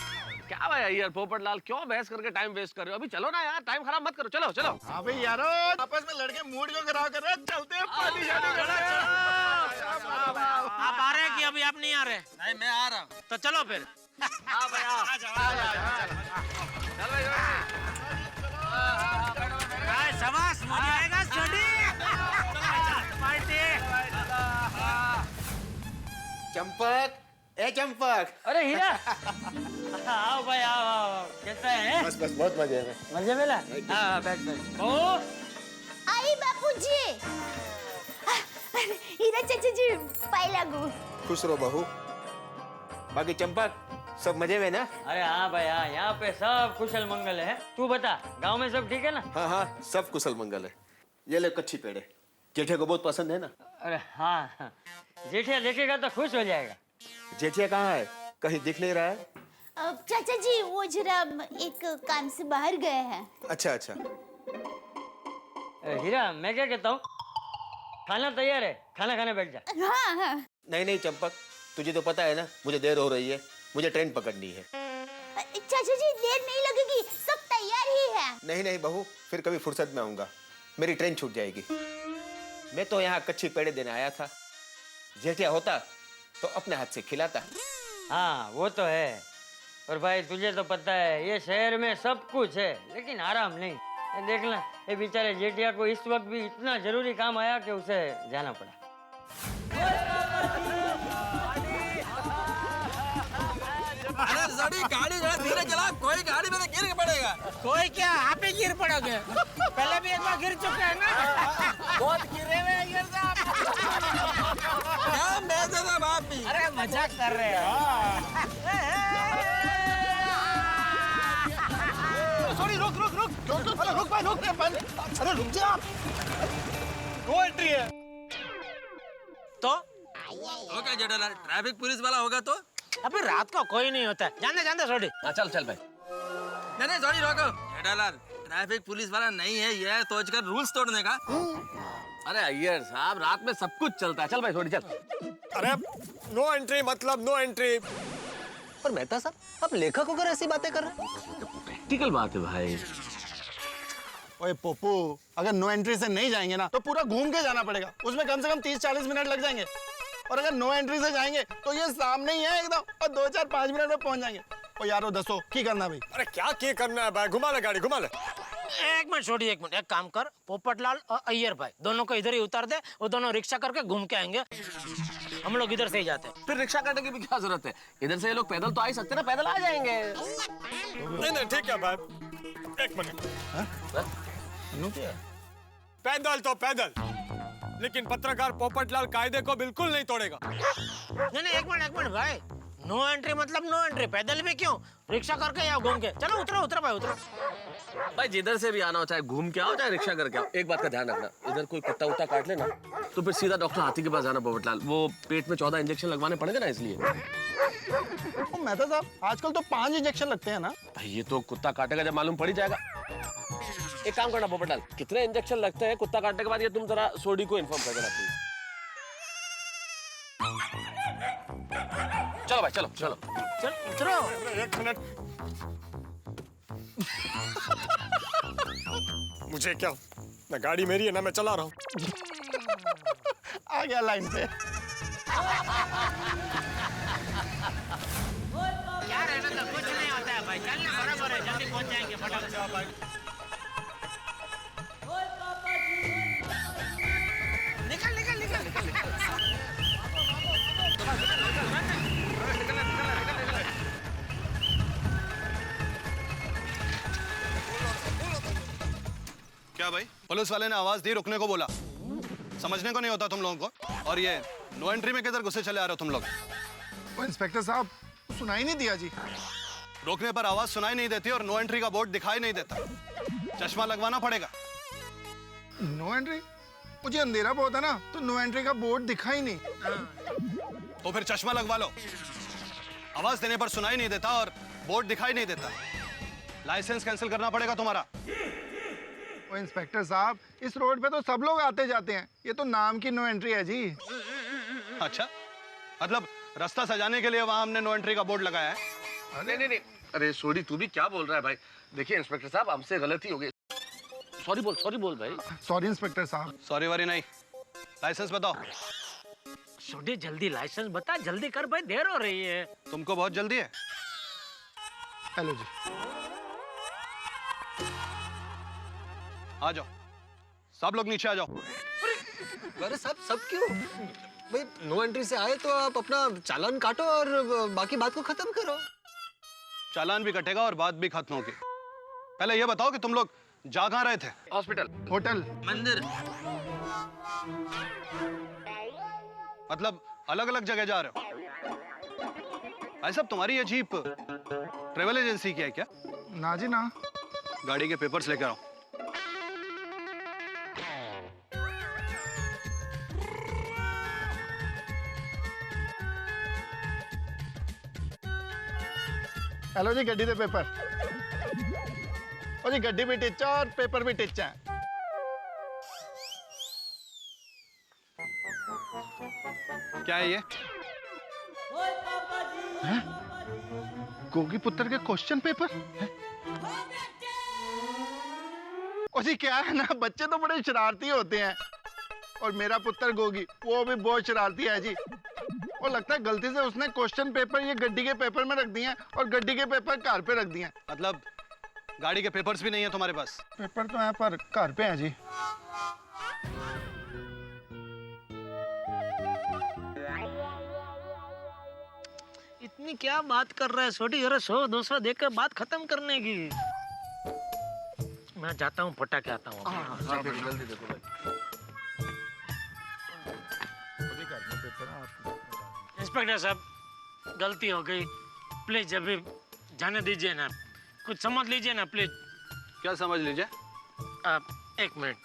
क्या भाई अय्यर पोपटलाल, क्यों बहस करके टाइम वेस्ट कर रहे हो? अभी चलो ना यार, टाइम खराब मत करो, चलो चलो। हाँ भाई यारो, आपस में लड़के मूड को खराब कर रहे हैं, चलते हैं पार्टी शार्टी करने। आप आ रहे हैं कि अभी आप नहीं आ रहे? नहीं, मैं आ रहा हूँ। तो चलो फिर। हाँ भाई आओ। चल भाई शाबाश, मजा आएगा छोटी। पार्टी। चंपक, ए चंपक। अरे हीरा आओ भाई आओ आओ, कैसा है? बस बस बहुत मजे में। मजे में ला? हाँ बैठ बैठ। ओ आई बापूजी। हीरा चाचा जी, पाई लागू। खुश रहो बहू। बाकी चंपक, सब मजे में ना? अरे हाँ भाई हाँ, यहाँ पे सब कुशल मंगल है। तू बता, गांव में सब ठीक है ना? हाँ हाँ, सब कुशल मंगल है। ये ले कच्ची पेड़े, जेठे को बहुत पसंद है ना? अरे हाँ हाँ, जेठिया देखेगा तो खुश हो जाएगा। जेठिया कहाँ है? कहीं दिख नहीं रहा है। चाचा जी, वो जरा एक काम से बाहर गए हैं। अच्छा अच्छा। हीरा, मैं क्या कहता हूँ, खाना तैयार है, खाना खाने बैठ जा। हाँ हाँ। नहीं नहीं चंपक, तुझे तो पता है ना मुझे देर हो रही है, मुझे ट्रेन पकड़नी है। चाचा जी, देर नहीं लगेगी, सब तैयार ही है। नहीं नहीं बहू, फिर कभी फुर्सत में आऊंगा, मेरी ट्रेन छूट जाएगी। मैं तो यहाँ कच्ची पेड़े देने आया था, जेठिया होता तो अपने हाथ से खिलाता। हाँ वो तो है, और भाई तुझे तो पता है ये शहर में सब कुछ है लेकिन आराम नहीं। ये देख ना, ये बेचारे जेठिया को इस वक्त भी इतना जरूरी काम आया कि उसे जाना पड़ा। अरे जड़ी, गाड़ी जरा धीरे चला, कोई गाड़ी में गिर के पड़ेगा। कोई क्या, आप ही गिर पड़ोगे? पहले भी एक बार गिर चुके हैं ना। बहुत गिरे हुए अय्यर साहब। क्या मैसे था बाप भी। अरे मजाक कर रहे हो। सॉरी, रुक रुक रुक रुक रुक, अरे रुक भाई, रुक बंद। अरे रुक जा आप। नो एंट्री है। तो ओके जेठालाल, ट्रैफिक पुलिस वाला होगा तो? अभी रात को कोई नहीं होता है। जाने जाने छोटी। हाँ चल चल भाई। नहीं नहीं सॉरी, रोको। जेठालाल, ट्रैफिक पुलिस वाला नहीं है, यह सोचकर रूल्स तोड़ने का। अरे अय्यर साहब, रात में सब कुछ चलता है। चल भाई थोड़ी चल। अरे नो एंट्री मतलब नो एंट्री। पर मेहता साहब, आप लेखक होकर ऐसी बातें कर रहे हैं? प्रैक्टिकल बात है भाई। ओए पोपू, अगर नो एंट्री से नहीं जाएंगे ना तो पूरा घूम के जाना पड़ेगा, उसमें कम से कम 30-40 मिनट लग जाएंगे। और अगर नो एंट्री से जाएंगे तो ये सामने ही है एकदम, और 2-4-5 मिनट में पहुंच जाएंगे। और यारो दसो की करना भाई? अरे क्या करना है भाई, घुमा ले गाड़ी, घुमा ले। एक मिनट छोड़ी, एक मिनट। एक काम कर, पोपटलाल और अय्यर भाई दोनों को इधर ही उतार दे, वो दोनों रिक्शा करके घूम के आएंगे। हम लोग इधर से ही जाते हैं। फिर रिक्शा करने की भी क्या जरूरत है? इधर से ये लोग पैदल तो आ ही सकते ना, पैदल आ जाएंगे। नहीं नहीं ठीक है भाई, एक मिनट। पैदल तो पैदल, लेकिन पत्रकार पोपटलाल कायदे को बिल्कुल नहीं तोड़ेगा। नहीं एक मिनट भाई, नो एंट्री मतलब नो एंट्री। पैदल भी क्यों, रिक्शा करके या घूम के। चलो उतरो उतरो भाई, उतरो। भाई जिधर से भी आना हो, चाहे घूम के आओ चाहे रिक्शा करके आओ, एक बात का ध्यान रखना, इधर कोई कुत्ता उत्ता काट लेना तो फिर सीधा डॉक्टर हाथी के पास जाना पोपटलाल। वो पेट में 14 इंजेक्शन लगवाने पड़ेंगे ना, इसलिए। मेहता साहब, आजकल तो 5 इंजेक्शन लगते हैं ना। भाई ये तो कुत्ता काटेगा जब मालूम पड़ ही जाएगा। एक काम करना पोपटलाल, कितने इंजेक्शन लगते हैं कुत्ता काटने के बाद, ये तुम जरा सोडी को इन्फॉर्म कर देना प्लीज। चलो भाई चलो चलो चल उतरो। एक मिनट। मुझे क्या, ना गाड़ी मेरी है ना मैं चला रहा हूँ। आ गया लाइन पे। यार ऐसा तो कुछ नहीं होता है भाई, चलना बराबर है, जल्दी पहुंच जाएंगे फटाफट। क्या भाई, पुलिस वाले ने आवाज दी, रुकने को बोला, समझने को नहीं होता तुम लोगों को? और ये नो एंट्री में किधर घुसे चले आ रहे हो तुम लोग? वो इंस्पेक्टर साहब सुनाई नहीं दिया जी। रोकने पर आवाज सुनाई नहीं देती और नो एंट्री का बोर्ड दिखाई नहीं देता, चश्मा लगवाना पड़ेगा। No entry? मुझे अंधेरा बहुत है ना, तो नो एंट्री का बोर्ड दिखा ही नहीं। तो फिर चश्मा लगवा लो, आवाज देने पर सुनाई नहीं देता और बोर्ड दिखाई नहीं देता, लाइसेंस कैंसिल करना पड़ेगा तुम्हारा। वो इंस्पेक्टर साहब, इस रोड पे तो सब लोग आते जाते हैं, ये तो नाम की नो एंट्री है जी। अच्छा, मतलब रास्ता सजाने के लिए वहां हमने नो एंट्री का बोर्ड लगाया है? नहीं नहीं नहीं, अरे सोडी तू भी क्या बोल रहा है भाई? देखिए इंस्पेक्टर साहब, हमसे गलती हो गई, सॉरी बोल भाई। सॉरी इंस्पेक्टर साहब। सॉरी वारी नहीं, लाइसेंस बताओ। छोटे जल्दी लाइसेंस बता, जल्दी कर भाई, देर हो रही है। तुमको बहुत जल्दी है? हेलो जी। आ जाओ, सब लोग नीचे आ जाओ। अरे सब क्यों भाई? नो एंट्री से आए तो आप अपना चालान काटो और बाकी बात को खत्म करो। चालान भी कटेगा और बात भी खत्म होगी। पहले ये बताओ कि तुम लोग जा कहाँ रहे थे? हॉस्पिटल, होटल, मंदिर। मतलब अलग अलग जगह जा रहे हो? भाई साहब, तुम्हारी ये जीप ट्रेवल एजेंसी की है क्या? ना जी ना। गाड़ी के पेपर्स लेकर आओ। हेलो जी, गड्डी दे पेपर। और जी गड्डी भी टिच्चा और पेपर भी टिच्चा है। क्या है ये? गोगी पुत्र के क्वेश्चन पेपर है? और जी क्या है ना, बच्चे तो बड़े शरारती होते हैं, और मेरा पुत्र गोगी वो भी बहुत शरारती है जी। और लगता है गलती से उसने क्वेश्चन पेपर ये गड्डी के पेपर में रख दिए हैं और गड्डी के पेपर कार पे रख दिए हैं। मतलब गाड़ी के पेपर्स भी नहीं है तुम्हारे पास? पेपर तो है पर कार पे है जी। इतनी क्या बात कर रहा है छोटी? जरा 100-200 देकर बात खत्म करने की। मैं जाता हूँ, पटाखे आता हूँ। जल्दी देखो भाई। इंस्पेक्टर साहब, गलती हो गई, प्लीज अभी जाने दीजिए ना, कुछ समझ लीजिए ना प्लीज। क्या समझ लीजिए? आप एक मिनट।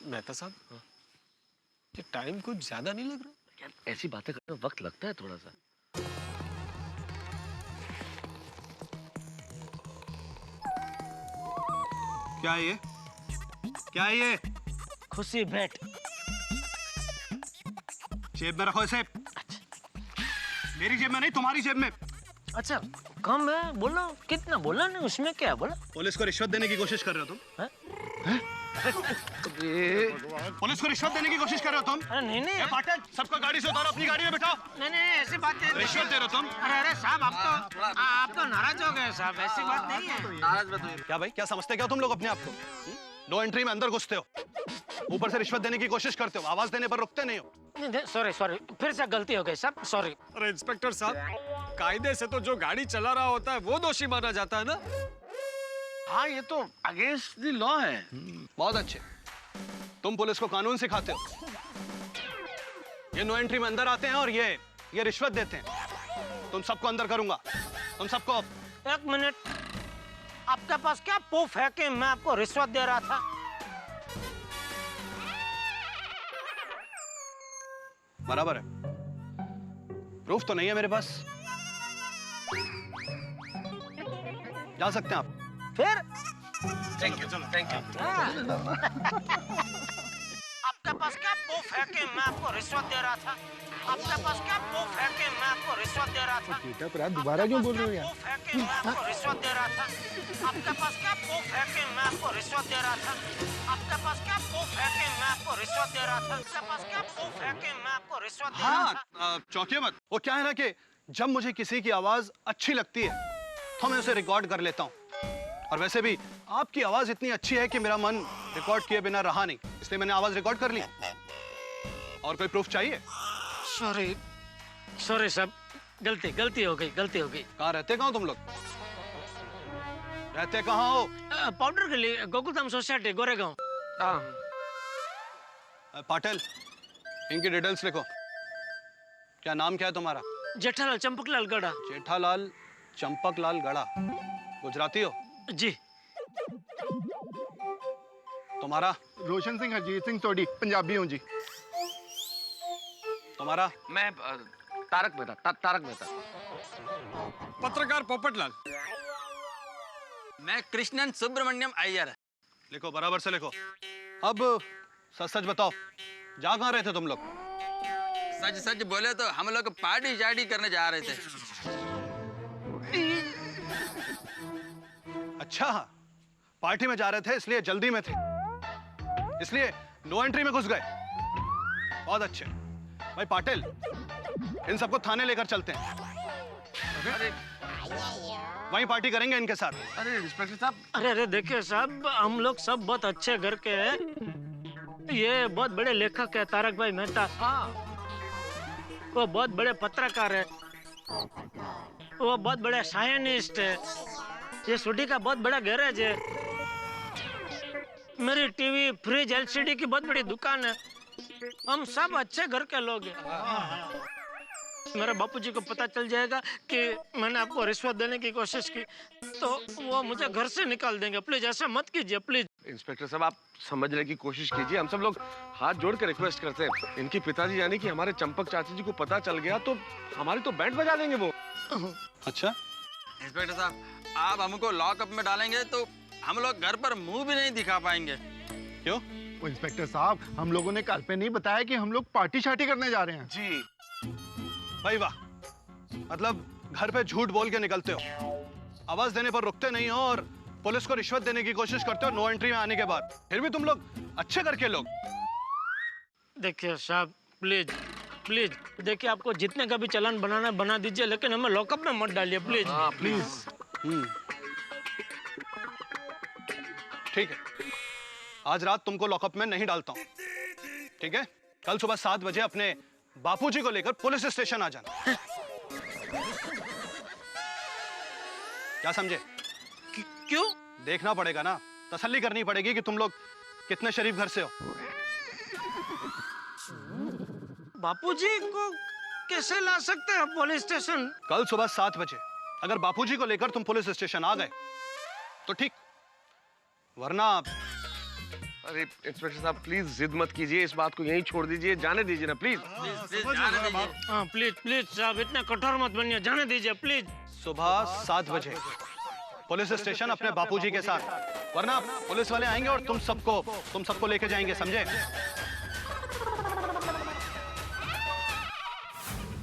मेहता साहब, ये टाइम कुछ ज्यादा नहीं लग रहा? ऐसी बातें करने में वक्त लगता है थोड़ा सा। क्या है ये? क्या है ये? खुशी भेंट। जेब में रखो इसे। मेरी जेब में नहीं, तुम्हारी जेब में। अच्छा, कम है, बोलो कितना बोला ना, उसमें क्या बोला? पुलिस को रिश्वत देने की कोशिश कर रहे हो तुम? पुलिस को रिश्वत देने की कोशिश कर रहे हो तुम? अरे नहीं नहीं, पाटिल, सबको गाड़ी से उतारो, अपनी गाड़ी में बिठाओ। नहीं नहीं, ऐसी बात नहीं। रिश्वत दे रहे हो तुम? अरे साहब, आप तो नाराज हो गए साहब, ऐसी बात नहीं है। नाराज मत होइए। क्या भाई, क्या समझते क्या तुम लोग अपने आप को? नो एंट्री में अंदर घुसते हो, ऊपर से रिश्वत देने की कोशिश करते हो, आवाज देने पर रुकते नहीं हो। सॉरी, फिर से गलती हो गई साहब, सॉरी। अरे इंस्पेक्टर साहब, कायदे से तो जो गाड़ी चला रहा होता है वो दोषी माना जाता है ना? हाँ, ये तो अगेंस्ट द लॉ है। बहुत अच्छे, तुम पुलिस को कानून सिखाते हो। ये नो एंट्री में अंदर आते हैं और ये रिश्वत देते हैं। तुम सबको अंदर करूंगा, तुम सबको। एक मिनट, आपके पास क्या प्रूफ है कि मैं आपको रिश्वत दे रहा था? बराबर है, प्रूफ तो नहीं है मेरे पास। जा सकते हैं आप। फिर थैंक यू, थैंक यू। आपके पास क्या प्रूफ है कि मैं आपको रिश्वत दे रहा था? आपके पास क्या प्रूफ है कि मैं आपको रिश्वत दे रहा था? बेटा पर दोबारा क्यों बोल रहे हो यार? प्रूफ है कि मैं आपको रिश्वत दे रहा था? आपके पास क्या प्रूफ है कि मैं आपको रिश्वत दे रहा था? आपके पास क्या प्रूफ है कि मैं आपको रिश्वत दे रहा था? आपके पास क्या प्रूफ है कि मैं आपको रिश्वत दे रहा था? हाँ, चौंकिए मत। वो क्या है ना कि जब मुझे किसी की आवाज अच्छी लगती है तो मैं उसे रिकॉर्ड कर लेता हूँ। और वैसे भी आपकी आवाज इतनी अच्छी है कि मेरा मन रिकॉर्ड किए बिना रहा नहीं, इसलिए मैंने आवाज रिकॉर्ड कर ली। और कोई प्रूफ चाहिए? सॉरी सॉरी साहब, गलती हो गई। कहाँ रहते कहाँ तुम लोग? रहते कहाँ हो? पाउडर के लिए गोकुलधाम सोसाइटी, गोरेगांव। पाटिल, इनकी डिटेल्स लिखो। क्या नाम क्या है तुम्हारा? जेठालाल चंपकलाल गड़ा। जेठालाल चंपकलाल गड़ा। गुजराती हो? जी। तुम्हारा? रोशन सिंह हरजीत सिंह सोडी, पंजाबी हूँ जी। तुम्हारा? मैं तारक मेहता। पत्रकार पोपटलाल। मैं कृष्णन सुब्रमण्यम अय्यर। लिखो, बराबर से लिखो। अब सच सच बताओ, जा कहाँ रहे थे तुम लोग? सच सच बोले तो हम लोग पार्टी शार्टी करने जा रहे थे। अच्छा, पार्टी में जा रहे थे इसलिए जल्दी में थे, इसलिए नो एंट्री में घुस गए। बहुत अच्छे भाई पाटिल, इन सबको थाने लेकर चलते हैं। वहीं पार्टी करेंगे इनके साथ। अरे इंस्पेक्टर साहब, अरे देखिए साहब, हम लोग सब बहुत अच्छे घर के हैं। ये बहुत बड़े लेखक है तारक भाई मेहता। वो बहुत बड़े पत्रकार है, वो बहुत बड़े साइंटिस्ट है। ये सुडी का बहुत बड़ा गैरेज है। मेरी टीवी, फ्रिज, एलसीडी की बहुत बड़ी दुकान है। हम सब अच्छे घर के लोग हैं। मेरे बापूजी को पता चल जाएगा कि मैंने आपको रिश्वत देने की कोशिश की तो वो मुझे घर से निकाल देंगे। प्लीज ऐसा मत कीजिए, प्लीज। इंस्पेक्टर साहब, आप समझने की कोशिश कीजिए। हम सब लोग हाथ जोड़ के रिक्वेस्ट करते हैं। इनके पिताजी यानी कि हमारे चंपक चाची जी को पता चल गया तो हमारी तो बैंड बजा देंगे वो। अच्छा इंस्पेक्टर साहब, आप हमको लॉकअप में डालेंगे तो हम लोग घर पर मुंह भी नहीं दिखा पाएंगे। क्यों? वो इंस्पेक्टर साहब, हम लोगों ने कल पे नहीं बताया कि हम लोग पार्टी शार्टी करने जा रहे हैं। जी भाई वाह, मतलब घर पे झूठ बोल के निकलते हो, आवाज देने पर रुकते नहीं हो और पुलिस को रिश्वत देने की कोशिश करते हो नो एंट्री में आने के बाद। फिर भी तुम लोग अच्छे घर के लोग। देखिए साहब, प्लीज प्लीज, देखिए आपको जितने का भी चालान बनाना है बना दीजिए, लेकिन हमें लॉकअप में मत डालिए, प्लीज। प्लीज। ठीक है, आज रात तुमको लॉकअप में नहीं डालता हूँ, ठीक है? कल सुबह 7 बजे अपने बापूजी को लेकर पुलिस स्टेशन आ जाना। क्या समझे? क्यों? देखना पड़ेगा ना, तसल्ली करनी पड़ेगी कि तुम लोग कितने शरीफ घर से हो। बापूजी को कैसे ला सकते हैं पुलिस स्टेशन? कल सुबह 7 बजे अगर बापूजी को लेकर तुम पुलिस स्टेशन आ गए तो ठीक, वरना। अरे इंस्पेक्टर साहब, प्लीज जिद मत कीजिए, इस बात को यहीं छोड़ दीजिए, जाने दीजिए ना प्लीज। हाँ प्लीज प्लीज साहब, इतना कठोर मत बनिए, जाने दीजिए प्लीज। सुबह 7 बजे पुलिस स्टेशन अपने बापूजी के साथ, वरना पुलिस वाले आएंगे और तुम सबको लेके जाएंगे, समझे?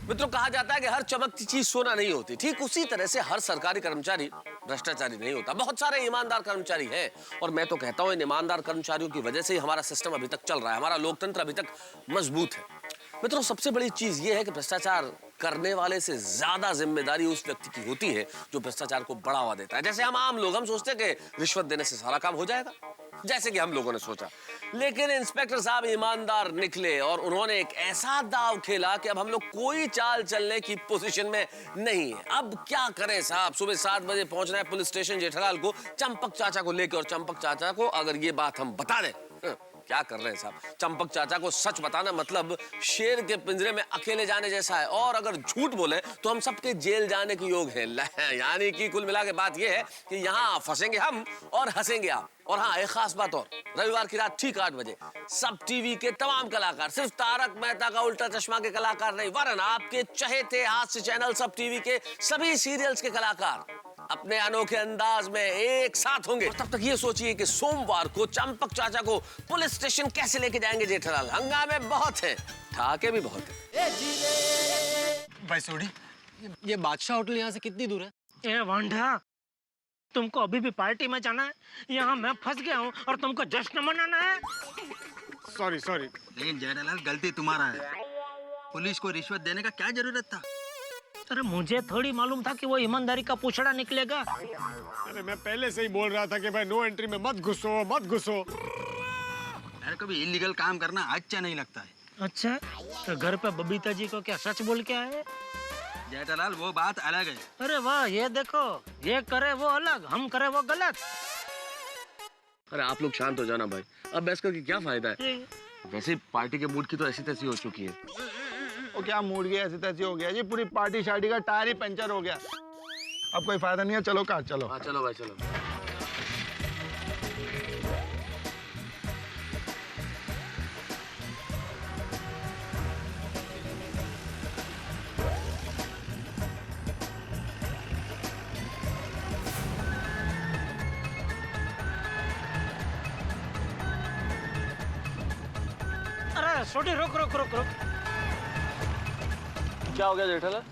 मित्रों, कहा जाता है कि हर चमकती चीज सोना नहीं होती। ठीक उसी तरह से हर सरकारी कर्मचारी भ्रष्टाचारी नहीं होता। बहुत सारे ईमानदार कर्मचारी हैं और मैं तो कहता हूं इन ईमानदार कर्मचारियों की वजह से ही हमारा सिस्टम अभी तक चल रहा है, हमारा लोकतंत्र अभी तक मजबूत है। मित्रों, सबसे बड़ी चीज यह है कि भ्रष्टाचार करने वाले से ज्यादा जिम्मेदारी उस व्यक्ति की होती है जो भ्रष्टाचार को बढ़ावा देता है। जैसे हम आम लोग, हम सोचते हैं कि रिश्वत देने से सारा काम हो जाएगा, जैसे कि हम लोगों ने सोचा, लेकिन इंस्पेक्टर साहब ईमानदार निकले और उन्होंने एक ऐसा दांव खेला कि अब हम लोग कोई चाल चलने की पोजीशन में नहीं है। अब क्या करें साहब? सुबह 7 बजे पहुंचना है पुलिस स्टेशन जेठालाल को चंपक चाचा को लेकर, और चंपक चाचा को अगर ये बात हम बता दें, क्या कर रहे हैं साहब? चंपक चाचा को सच बताना मतलब शेर के पिंजरे में अकेले जाने जैसा है, और अगर झूठ बोले तो हम सबके जेल जाने के योग हैं। यानी कि कुल मिला के बात यह है कि यहाँ फंसेंगे हम और हंसेंगे आप। और हाँ, एक खास बात और, रविवार की रात ठीक 8 बजे सब टीवी के तमाम कलाकार, सिर्फ तारक मेहता का उल्टा चश्मा के कलाकार नहीं, वरन आपके चहेते हास्य चैनल सब टीवी के सभी सीरियल्स के कलाकार अपने अनोखे अंदाज में एक साथ होंगे। तब तक ये सोचिए कि सोमवार को चंपक चाचा को पुलिस स्टेशन कैसे लेके जाएंगे जेठालाल। हंगामे बहुत हैं, ठाके भी बहुत हैं। भाई सोडी, ये बादशाह होटल यहाँ से कितनी दूर है? ए वांडा, तुमको अभी भी पार्टी में जाना है? यहाँ मैं फंस गया हूँ और तुमको जश्न मनाना है? सॉरी। लेकिन जेठालाल, गलती तुम्हारा है। पुलिस को रिश्वत देने का क्या जरूरत था? अरे मुझे थोड़ी मालूम था कि वो ईमानदारी का पूछड़ा निकलेगा। अरे मैं पहले से ही बोल रहा था कि भाई नो एंट्री में मत घुसो मत घुसो। मेरे को भी इलीगल काम करना अच्छा नहीं लगता है। अच्छा, तो घर पे बबीता जी को क्या सच बोल के आए? जेठालाल वो बात अलग है। अरे वाह, ये देखो, ये करे वो अलग, हम करे वो गलत। अरे आप लोग शांत हो जाना भाई, अब बहस करके क्या फायदा है? वैसे पार्टी के मूड की तो ऐसी तैसी हो चुकी है। वो क्या मूड गया, ऐसी तैसी हो गया जी, पूरी पार्टी शार्टी का टायर ही पंचर हो गया। अब कोई फायदा नहीं है, चलो कार चलो। हाँ चलो भाई चलो। अरे छोटी रुक रुक रुक रुक। क्या हो गया जेठालाल?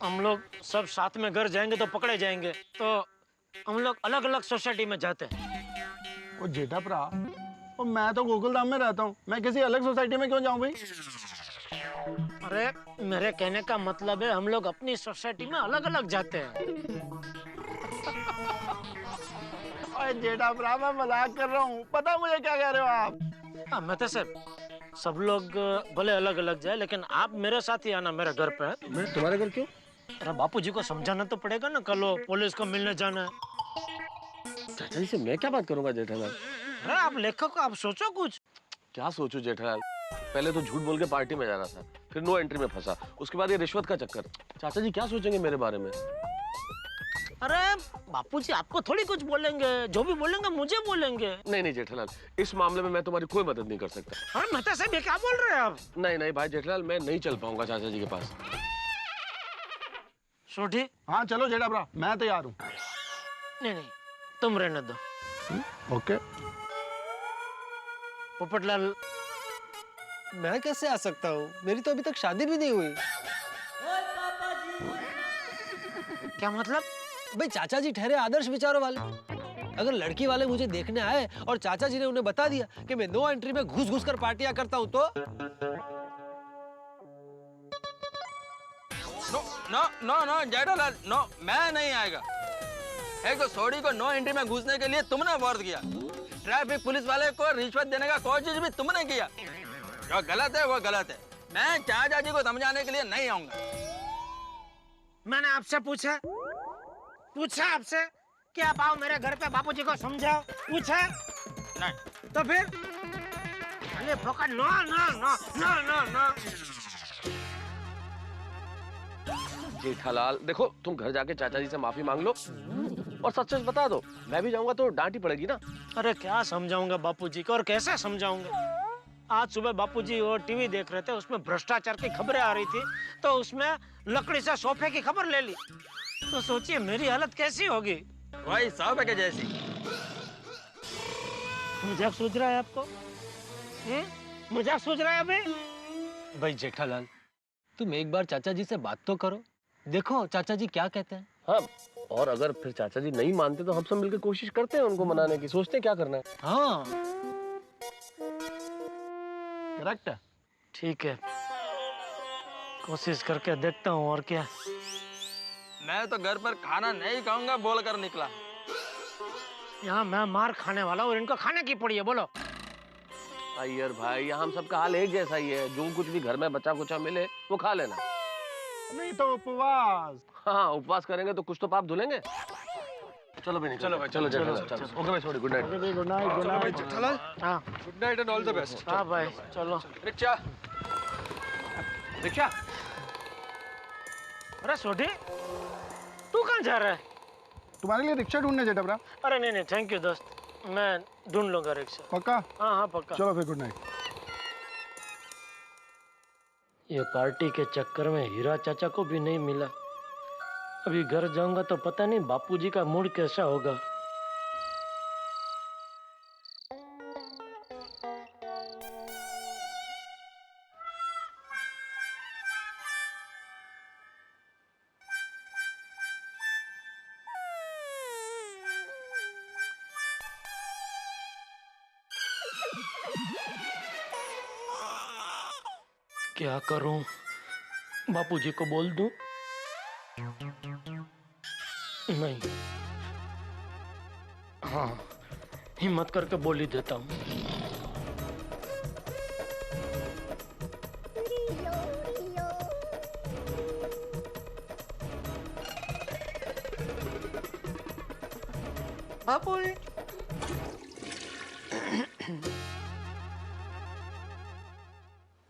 हम लोग सब साथ में घर जाएंगे तो पकड़े जाएंगे, तो हम लोग अलग अलग सोसाइटी में जाते हैं। वो जेठा भरा, वो मैं तो गोकुलधाम में रहता हूँ, मैं किसी अलग सोसाइटी में क्यों जाऊँ भाई? अरे मेरे कहने का मतलब है हम लोग अपनी सोसाइटी में अलग अलग जाते हैं। अरे जेठा भरा, मैं मजाक कर रहा हूँ, पता मुझे क्या कह रहे हो आप? हाँ मैं तो सब लोग भले अलग अलग जाए, लेकिन आप मेरे साथ ही आना मेरे घर पे। मैं तुम्हारे घर क्यों? अरे बापूजी को समझाना तो पड़ेगा ना, कल वो पुलिस को मिलने जाना है। चाचा जी से मैं क्या बात करूंगा जेठालाल? अरे आप लेखक हो, आप सोचो कुछ। क्या सोचूं जेठालाल? पहले तो झूठ बोल के पार्टी में जाना था, फिर नो एंट्री में फंसा, उसके बाद ये रिश्वत का चक्कर। चाचा जी क्या सोचेंगे मेरे बारे में? अरे बापूजी आपको थोड़ी कुछ बोलेंगे, जो भी बोलेंगे मुझे बोलेंगे। नहीं नहीं जेठालाल, इस मामले में मैं तुम्हारी कोई मदद नहीं कर सकता। हाँ मेहता साहब ये क्या बोल रहे हैं आप? नहीं नहीं भाई जेठालाल, मैं नहीं चल पाऊंगा चाचा जी के पास। छोटी, हाँ चलो जेठा भरा, मैं तैयार हूँ। नहीं नहीं तुम रहने दो। ओके। पोपटलाल, मैं कैसे आ सकता हूँ? मेरी तो अभी तक शादी भी नहीं हुई। क्या मतलब? भाई चाचा जी ठहरे आदर्श विचारों वाले। अगर लड़की वाले मुझे देखने आए और चाचा जी ने उन्हें बता दिया कि मैं नो एंट्री में घुस घुस कर पार्टियां करता हूँ, तो no no no Jethalal, no मैं नहीं आएगा। एक तो सोडी को नो एंट्री में घुसने के लिए तुमने वर्द किया, ट्रैफिक पुलिस वाले को रिश्वत देने का कोशिश भी तुमने किया। जो गलत है वो गलत है। मैं चाचा जी को समझाने के लिए नहीं आऊंगा। मैंने आपसे पूछा आपसे कि आप आओ मेरे घर पे बापूजी को समझाओ, पूछा नहीं तो फिर अरे पकड़। No no no no no no. Jethalal देखो, तुम घर जाके चाचा जी से माफी मांग लो और सच सच बता दो। मैं भी जाऊंगा तो डांट ही पड़ेगी ना। अरे क्या समझाऊंगा बापूजी को, और कैसे समझाऊंगा? आज सुबह बापूजी वो टीवी देख रहे थे, उसमें भ्रष्टाचार की खबरें आ रही थी, तो उसमें लकड़ी से सोफे की खबर ले ली। तो सोचिए मेरी हालत कैसी होगी। वही सोफे के जैसी। मजाक सोच रहा है आपको? मजाक सोच रहा है अभी? भाई जेठालाल, तुम एक बार चाचा जी से बात तो करो, देखो चाचा जी क्या कहते हैं। हाँ, और अगर फिर चाचा जी नहीं मानते तो हम सब मिलकर कोशिश करते हैं उनको मनाने की, सोचते हैं क्या करना है। हाँ करेक्ट है। ठीक है, कोशिश करके देखता हूँ, और क्या। मैं तो घर पर खाना नहीं खाऊंगा बोलकर निकला। यहाँ मैं मार खाने वाला और इनको खाने की पड़ी है, बोलो। अय्यर भाई, यहाँ हम सबका हाल एक जैसा ही है, जो कुछ भी घर में बचा कुचा मिले वो खा लेना। नहीं तो उपवास। हाँ उपवास करेंगे तो कुछ तो पाप धुलेंगे। चलो भाई, चलो भाई, चलो चलो चलो। ओके भाई, sorry, good night. Good night. Good night Jethalal, हाँ good night and all the best. हाँ भाई चलो। रिक्शा रिक्शा। अरे सोटी, तू कहाँ जा रहा है? तुम्हारे लिए रिक्शा ढूंढने जेठा भरा। अरे नहीं नहीं थैंक यू दोस्त, मैं ढूंढ लूंगा रिक्शा। पक्का? हाँ हाँ पक्का। चलो फिर, गुड नाइट। ये पार्टी के चक्कर में हीरा चाचा को भी नहीं मिला। अभी घर जाऊंगा तो पता नहीं बापूजी का मूड कैसा होगा। क्या करूं? बापूजी को बोल दूं नहीं, हाँ, हिम्मत करके बोल ही देता हूँ। बापूजी,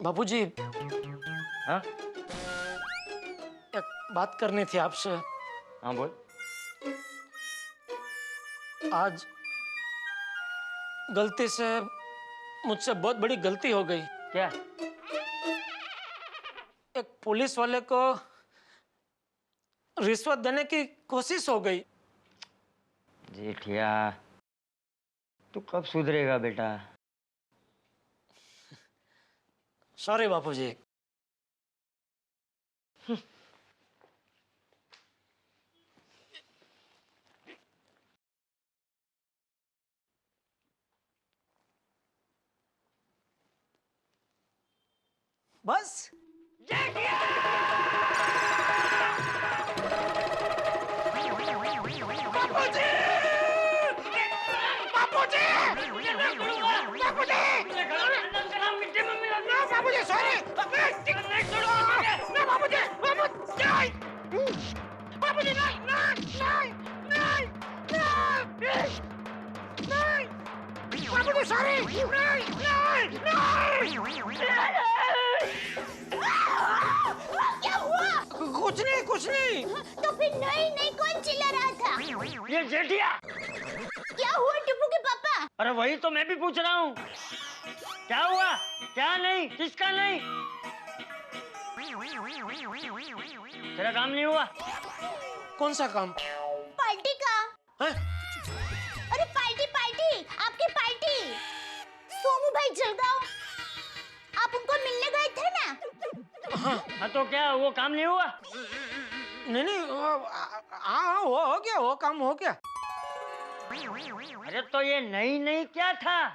बापूजी, हाँ एक बात करनी थी आपसे। हाँ बोल। आज गलती से मुझसे बहुत बड़ी गलती हो गई। क्या? एक पुलिस वाले को रिश्वत देने की कोशिश हो गई। जेठिया, तू कब सुधरेगा बेटा? सॉरी बापूजी। बस क्या हुआ? कुछ नहीं, कुछ नहीं। तो फिर नहीं नहीं कौन चिल्ला रहा था? ये जेठिया। क्या हुआ टिप्पू के पापा? अरे वही तो मैं भी पूछ रहा हूँ। क्या हुआ? क्या नहीं? किसका नहीं? तेरा काम नहीं हुआ? कौन सा काम? पार्टी का। है? अरे पार्टी पार्टी, आपकी पार्टी। सोमू भाई जलगांव, आप उनको मिलने गए थे ना? हाँ तो क्या वो काम नहीं हुआ? नहीं नहीं, हाँ वो हो गया, वो काम हो गया। अरे तो ये नहीं नहीं क्या था?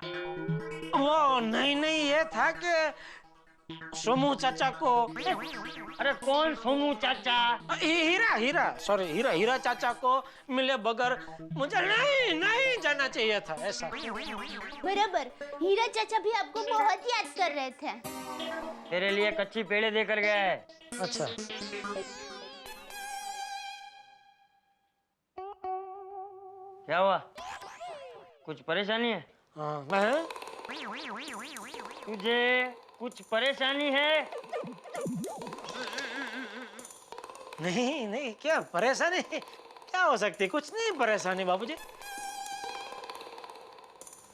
वो नहीं नहीं ये था कि सोमू चाचा को। अरे कौन सोमू चाचा? हीरा हीरा, सॉरी, हीरा हीरा चाचा को मिले बगैर मुझे नहीं नहीं जाना चाहिए था, ऐसा। बराबर, हीरा चाचा भी आपको बहुत याद कर रहे थे। तेरे लिए कच्ची पेड़े देकर गया है। अच्छा। क्या हुआ? कुछ परेशानी है? हाँ, तुझे कुछ परेशानी है? नहीं नहीं, क्या परेशानी? क्या हो सकती? कुछ नहीं परेशानी बाबूजी।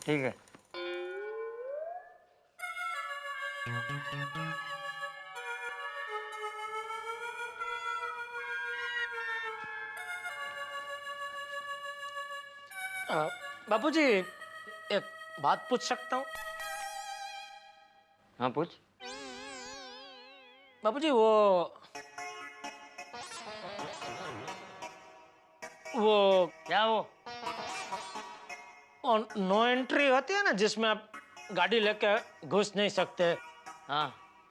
ठीक है। बाबूजी, एक बात पूछ सकता हूँ? हाँ पूछ। बाबूजी, वो क्या वो नो एंट्री होती है ना, जिसमें आप गाड़ी लेके घुस नहीं सकते। हाँ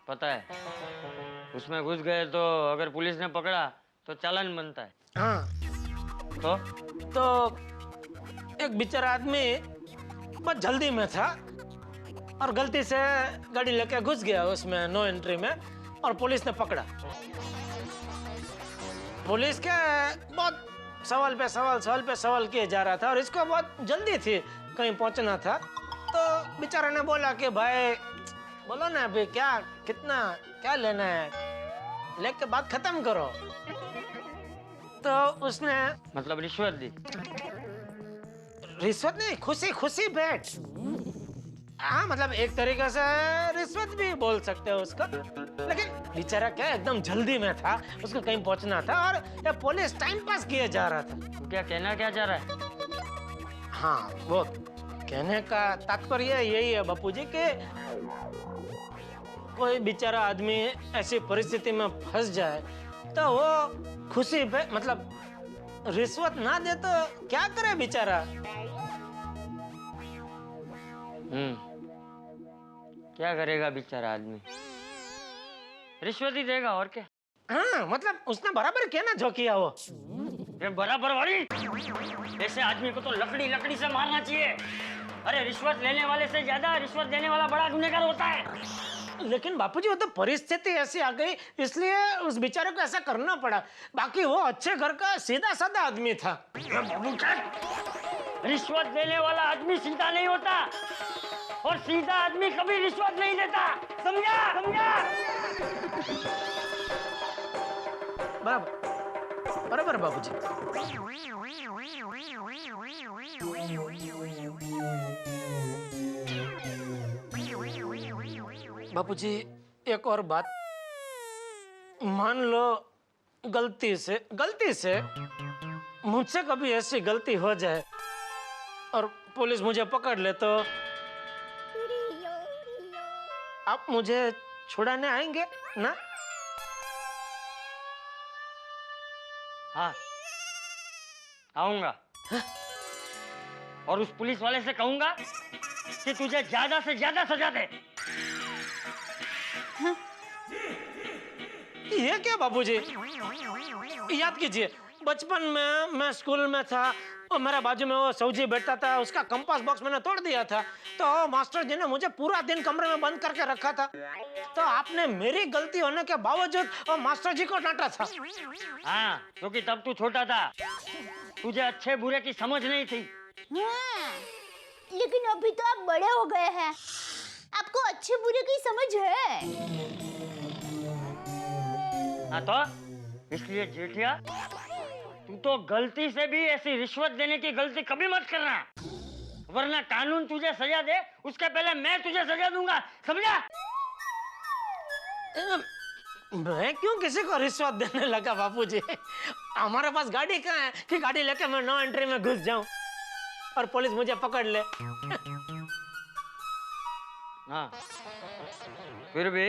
पता है। उसमें घुस गए तो अगर पुलिस ने पकड़ा तो चालान बनता है। हाँ तो एक बेचारा आदमी बहुत जल्दी में था और गलती से गाड़ी लेके घुस गया उसमें नो एंट्री में, और पुलिस ने पकड़ा। पुलिस के बहुत सवाल पे सवाल किए जा रहा था और इसको बहुत जल्दी थी, कहीं पहुंचना था। तो बेचारा ने बोला कि भाई बोलो ना अभी क्या कितना क्या लेना है, लेके बात खत्म करो। तो उसने मतलब रिश्वत दी? रिश्वत नहीं, खुशी खुशी भेंट। हाँ मतलब एक तरीके से रिश्वत भी बोल सकते हो उसको, लेकिन बेचारा क्या एकदम जल्दी में था, उसको कहीं पहुंचना था और ये पुलिस टाइम पास किए जा रहा था। तू क्या कहना क्या चाह रहा है? हाँ वो कहने का तात्पर्य यही है बापूजी कि कोई बेचारा आदमी ऐसी परिस्थिति में फंस जाए तो वो खुशी पे मतलब रिश्वत ना दे तो क्या करे बेचारा। क्या करेगा बेचारा आदमी? रिश्वत ही देगा और क्या। हाँ मतलब उसने बराबर किया ना जो किया वो। ये बराबर वाली, ऐसे आदमी को तो लकड़ी लकड़ी से मारना चाहिए। अरे रिश्वत लेने वाले से ज्यादा रिश्वत देने वाला बड़ा गुनहगार होता है। लेकिन बापूजी वो तो परिस्थिति ऐसी आ गई इसलिए उस बेचारे को ऐसा करना पड़ा, बाकी वो अच्छे घर का सीधा साधा आदमी था। रिश्वत देने वाला आदमी सीधा नहीं होता और सीधा आदमी कभी रिश्वत नहीं देता, समझा? बराबर बराबर बापूजी। बापूजी एक और बात, मान लो गलती से मुझसे कभी ऐसी गलती हो जाए और पुलिस मुझे पकड़ ले तो आप मुझे छुड़ाने आएंगे ना? हाँ आऊंगा और उस पुलिस वाले से कहूंगा कि तुझे ज्यादा से ज्यादा सजा दे। ये क्या बाबूजी? याद कीजिए बचपन में मैं स्कूल में था और मेरे बाजू में वो सौजी बैठा था, उसका कंपास बॉक्स मैंने तोड़ दिया था तो मास्टर जी ने मुझे पूरा दिन कमरे में बंद करके रखा था, तो आपने मेरी गलती होने के बावजूद वो मास्टर जी को डांटा था। हाँ क्योंकि तब तू छोटा था, तुझे अच्छे बुरे की समझ नहीं थी। हाँ, लेकिन अभी तो आप बड़े हो गए हैं, आपको अच्छे बुरे की समझ है। हाँ तो इसलिए जेठिया तू तो गलती से भी ऐसी रिश्वत देने की गलती कभी मत करना, वरना कानून तुझे सजा दे उसके पहले मैं तुझे सजा दूंगा, समझा? मैं क्यों किसी को रिश्वत देने लगा बापूजी? हमारे पास गाड़ी कहाँ है कि गाड़ी लेके मैं नो एंट्री में घुस जाऊं और पुलिस मुझे पकड़ ले? हाँ फिर भी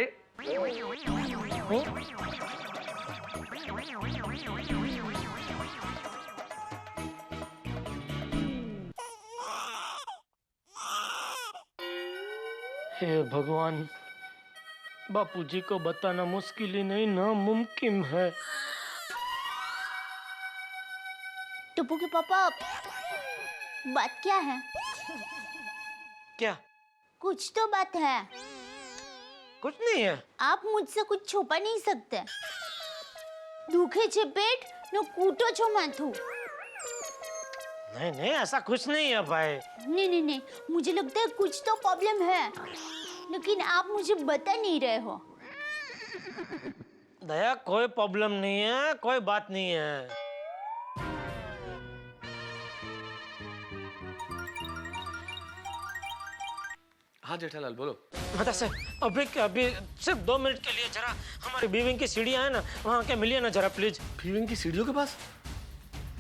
हे भगवान, बापूजी को बताना मुश्किल ही नहीं नामुमकिन है। टप्पू के पापा, बात क्या है? क्या? कुछ तो बात है। कुछ नहीं है। आप मुझसे कुछ छुपा नहीं सकते। दुखे छे पेट न कूटो छो माथू। नहीं नहीं ऐसा कुछ नहीं है भाई। नहीं, मुझे लगता है कुछ तो प्रॉब्लम है, लेकिन आप मुझे बता नहीं रहे हो। दया कोई प्रॉब्लम नहीं है, कोई बात नहीं है। हाँ जेठालाल बोलो। बता सर, अभी सिर्फ 2 मिनट के लिए जरा हमारी बीविंग की सीढ़ियां है ना, वहाँ के मिलिए ना जरा प्लीज। बीविंग की सीढ़ियों के पास?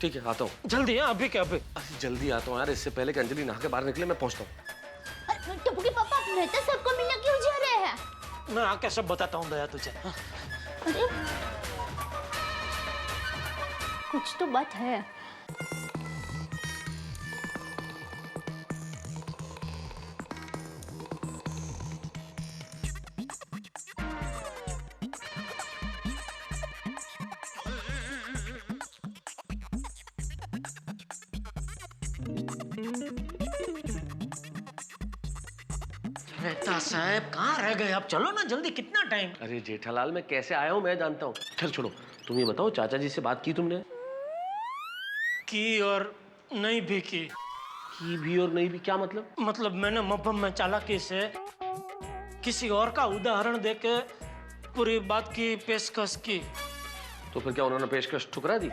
ठीक है आता हूँ। जल्दी है अभी क्या? अभी जल्दी आता हूँ यार, इससे पहले कि अंजलि नहा के बाहर निकले मैं पहुँचता हूँ। टप्पू के पापा, मैं तो सबको मिलने क्यों जा रहे हैं? मैं आके सब बताता हूँ दया तुझे। अरे कुछ तो बात है। मेहता साहब कहाँ रह गए? आप चलो ना जल्दी, कितना टाइम? अरे जेठालाल मैं कैसे आया हूँ मैं जानता हूँ। चल छोड़ो, तुम ये बताओ चाचा जी से बात की तुमने? की और नहीं भी की। की भी और नहीं भी क्या मतलब? मतलब मैंने मफहम में चालाकी से किसी और का उदाहरण देके पूरी बात की पेशकश की। तो फिर क्या उन्होंने पेशकश ठुकरा दी?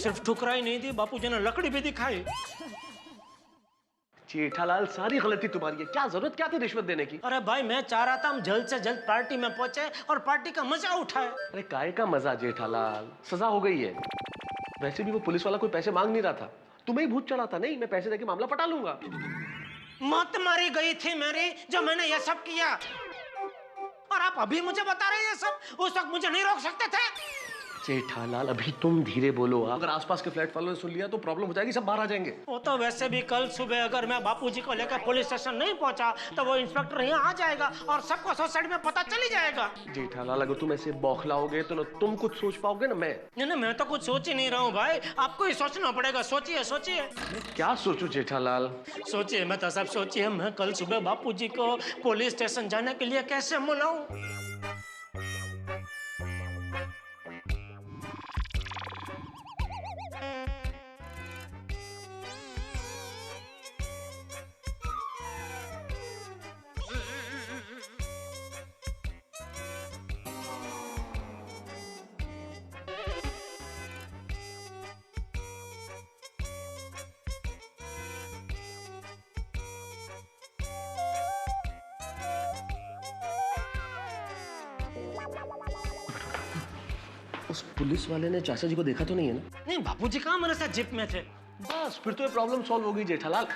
सिर्फ ठुकराई नहीं दी, बापूजी ने लकड़ी भी दिखाई। जेठालाल सारी गलती तुम्हारी है, क्या जरूरत क्या थी रिश्वत देने की? अरे भाई मैं चाह रहा था हम जल्द से जल्द पार्टी में पहुंचे और पार्टी का मजा उठाए। अरे काय का मजा जेठालाल, सजा हो गई है। वैसे भी वो पुलिस वाला कोई पैसे मांग नहीं रहा था, तुम्हें ही भूत चढ़ा था। नहीं मैं पैसे देके मामला पटा लूंगा। मौत मारी गई थी मेरी जो मैंने ये सब किया, और आप अभी मुझे बता रहे हैं ये सब? उस वक्त मुझे नहीं रोक सकते थे? जेठालाल अभी तुम धीरे बोलो। अगर आसपास के फ्लैट वालों ने सुन लिया तो प्रॉब्लम हो जाएगी, सब बाहर आ जाएंगे। वो तो वैसे भी कल सुबह अगर मैं बापूजी को लेकर पुलिस स्टेशन नहीं पहुंचा तो वो इंस्पेक्टर यहाँ आ जाएगा और सबको सोसाइटी में पता चली जाएगा। जेठालाल अगर तुम ऐसे बौखलाओगे तो ना तुम कुछ सोच पाओगे ना मैं। नहीं, मैं तो कुछ सोच ही नहीं रहा हूँ भाई, आपको ही सोचना पड़ेगा। सोचिए सोचिए। क्या सोचूं जेठालाल? सोचिए, मैं तो सब सोचिए। मैं कल सुबह बापूजी को पुलिस स्टेशन जाने के लिए कैसे मनाऊं? उस पुलिस वाले ने चाचा जी को देखा तो नहीं है ना? नहीं, बापूजी कहाँ मेरे साथ जिप में थे। बस फिर तो ये प्रॉब्लम सॉल्व हो गई जेठालाल।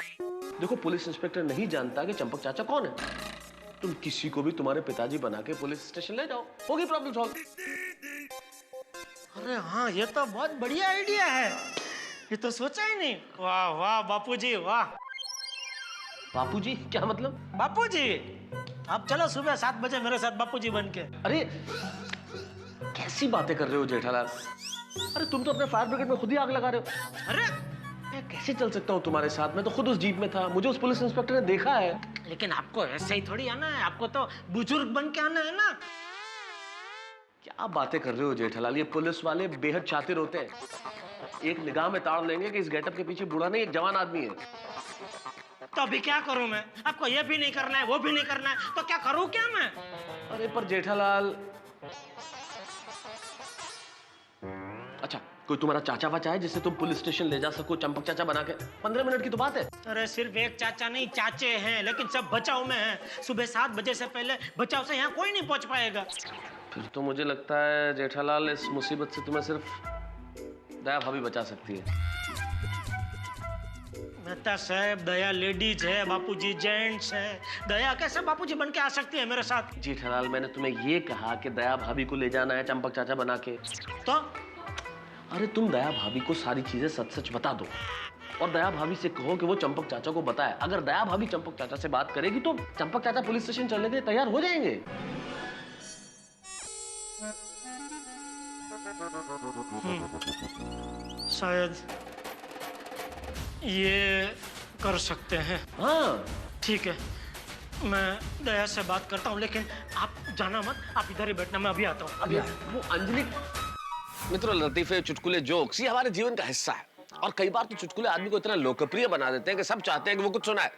देखो पुलिस इंस्पेक्टर नहीं जानता कि चंपक चाचा कौन है। तुम किसी को भी तुम्हारे पिताजी बना के पुलिस स्टेशन ले जाओ, होगी प्रॉब्लम सॉल्व। अरे हाँ, ये तो बहुत बढ़िया आइडिया है, ये तो सोचा ही नहीं। वाह वाह बापूजी वाह। बापूजी क्या मतलब? बापूजी आप चलो सुबह 7 बजे मेरे साथ बापूजी बन के। अरे कैसी बातें कर रहे हो जेठालाल? अरे तुम तो अपने फायर ब्रिगेड में खुद ही आग लगा रहे हो। अरे मैं कैसे चल सकता हूँ तुम्हारे साथ? मैं तो खुद उस जीप में था, मुझे उस पुलिस इंस्पेक्टर ने देखा है। लेकिन आपको ऐसे ही थोड़ी आना है, आपको तो बुजुर्ग बन के आना है ना। क्या बातें कर रहे हो जेठालाल? ये पुलिस वाले बेहद शातिर होते हैं, एक निगाह में ताड़ लेंगे कि इस गेटअप के पीछे बूढ़ा नहीं एक जवान आदमी है। तो अभी क्या करूं मैं? आपको ये भी नहीं करना है, वो भी नहीं करना है, तो क्या करूं क्या मैं? अरे पर जेठालाल, अच्छा कोई तुम्हारा चाचा वाचा है जिससे तुम पुलिस स्टेशन ले जा सको चंपक चाचा बना के? 15 मिनट की तो बात है। अरे सिर्फ एक चाचा नहीं, चाचे हैं, लेकिन सब बचाव में हैं। सुबह 7 बजे से पहले बचाव से यहाँ कोई नहीं पहुंच पाएगा। फिर तो मुझे लगता है जेठालाल इस मुसीबत से तुम्हें सिर्फ दया भाभी बचा सकती है। मेहता साहब, दया लेडीज है, बापूजी जेंट्स है। दया कैसे बापूजी बन के आ सकती है मेरे साथ? जेठालाल मैंने तुम्हें ये कहा कि दया भाभी को ले जाना है चंपक चाचा बना के, तो अरे तुम दया भाभी को सारी चीजें सच सच बता दो और दया भाभी से कहो कि वो चंपक चाचा को बताए। अगर दया भाभी चंपक चाचा से बात करेगी तो चंपक चाचा पुलिस स्टेशन चलने के लिए तैयार हो जाएंगे। शायद ये कर सकते हैं। हाँ ठीक है, मैं दया से बात करता हूँ, लेकिन आप जाना मत, आप इधर ही बैठना, मैं अभी आता हूँ। अभी वो अंजलि। मित्रों, लतीफे, चुटकुले, जोक्स ये हमारे जीवन का हिस्सा है और कई बार तो चुटकुले आदमी को इतना लोकप्रिय बना देते हैं कि सब चाहते हैं कि वो कुछ सुनाए।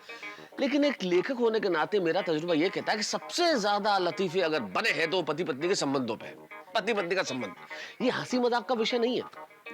लेकिन एक लेखक होने के नाते मेरा तजुर्बा ये कहता है कि सबसे ज्यादा लतीफे अगर बने हैं तो पति पत्नी के संबंधों पे, पति पत्नी का संबंध। ये हंसी मजाक का विषय नहीं है।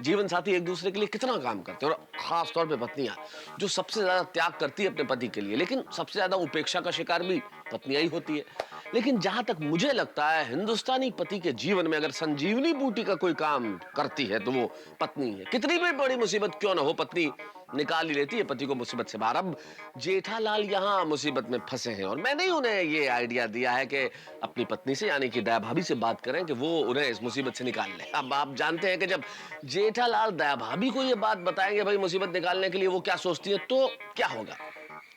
जीवन साथी एक दूसरे के लिए कितना काम करते हैं और खास तौर पे पत्नियां जो सबसे ज्यादा त्याग करती है अपने पति के लिए, लेकिन सबसे ज्यादा उपेक्षा का शिकार भी पत्नियां ही होती है। लेकिन जहां तक मुझे लगता है हिंदुस्तानी पति के जीवन में अगर संजीवनी बूटी का कोई काम करती है तो वो पत्नी है। कितनी भी बड़ी मुसीबत क्यों ना हो, पत्नी निकाल ही लेती है पति को मुसीबत से बाहर। अब जेठालाल यहाँ मुसीबत में फंसे हैं और मैंने ही उन्हें ये आइडिया दिया है कि अपनी पत्नी से यानी कि दया भाभी से बात करें कि वो उन्हें इस मुसीबत से निकाल ले। अब आप जानते हैं कि जब जेठालाल दया भाभी को ये बात बताएंगे भाई मुसीबत निकालने के लिए, वो क्या सोचती है, तो क्या होगा।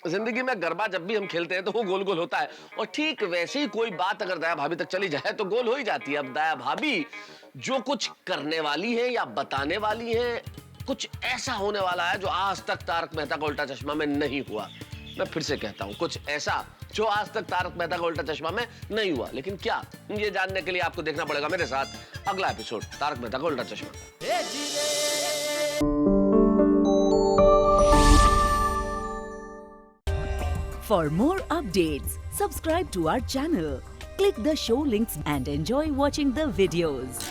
जिंदगी में गरबा जब भी हम खेलते हैं तो वो गोल गोल होता है और ठीक वैसे ही कोई बात अगर दया भाभी तक चली जाए तो गोल हो ही जाती है। अब दया भाभी जो कुछ करने वाली है या बताने वाली है, कुछ ऐसा होने वाला है जो आज तक तारक मेहता का उल्टा चश्मा में नहीं हुआ। मैं फिर से कहता हूं, कुछ ऐसा जो आज तक तारक मेहता का उल्टा चश्मा में नहीं हुआ। लेकिन क्या, ये जानने के लिए आपको देखना पड़ेगा मेरे साथ अगला एपिसोड तारक मेहता का उल्टा चश्मा। For more updates, subscribe to our channel, click the show links and enjoy watching the videos.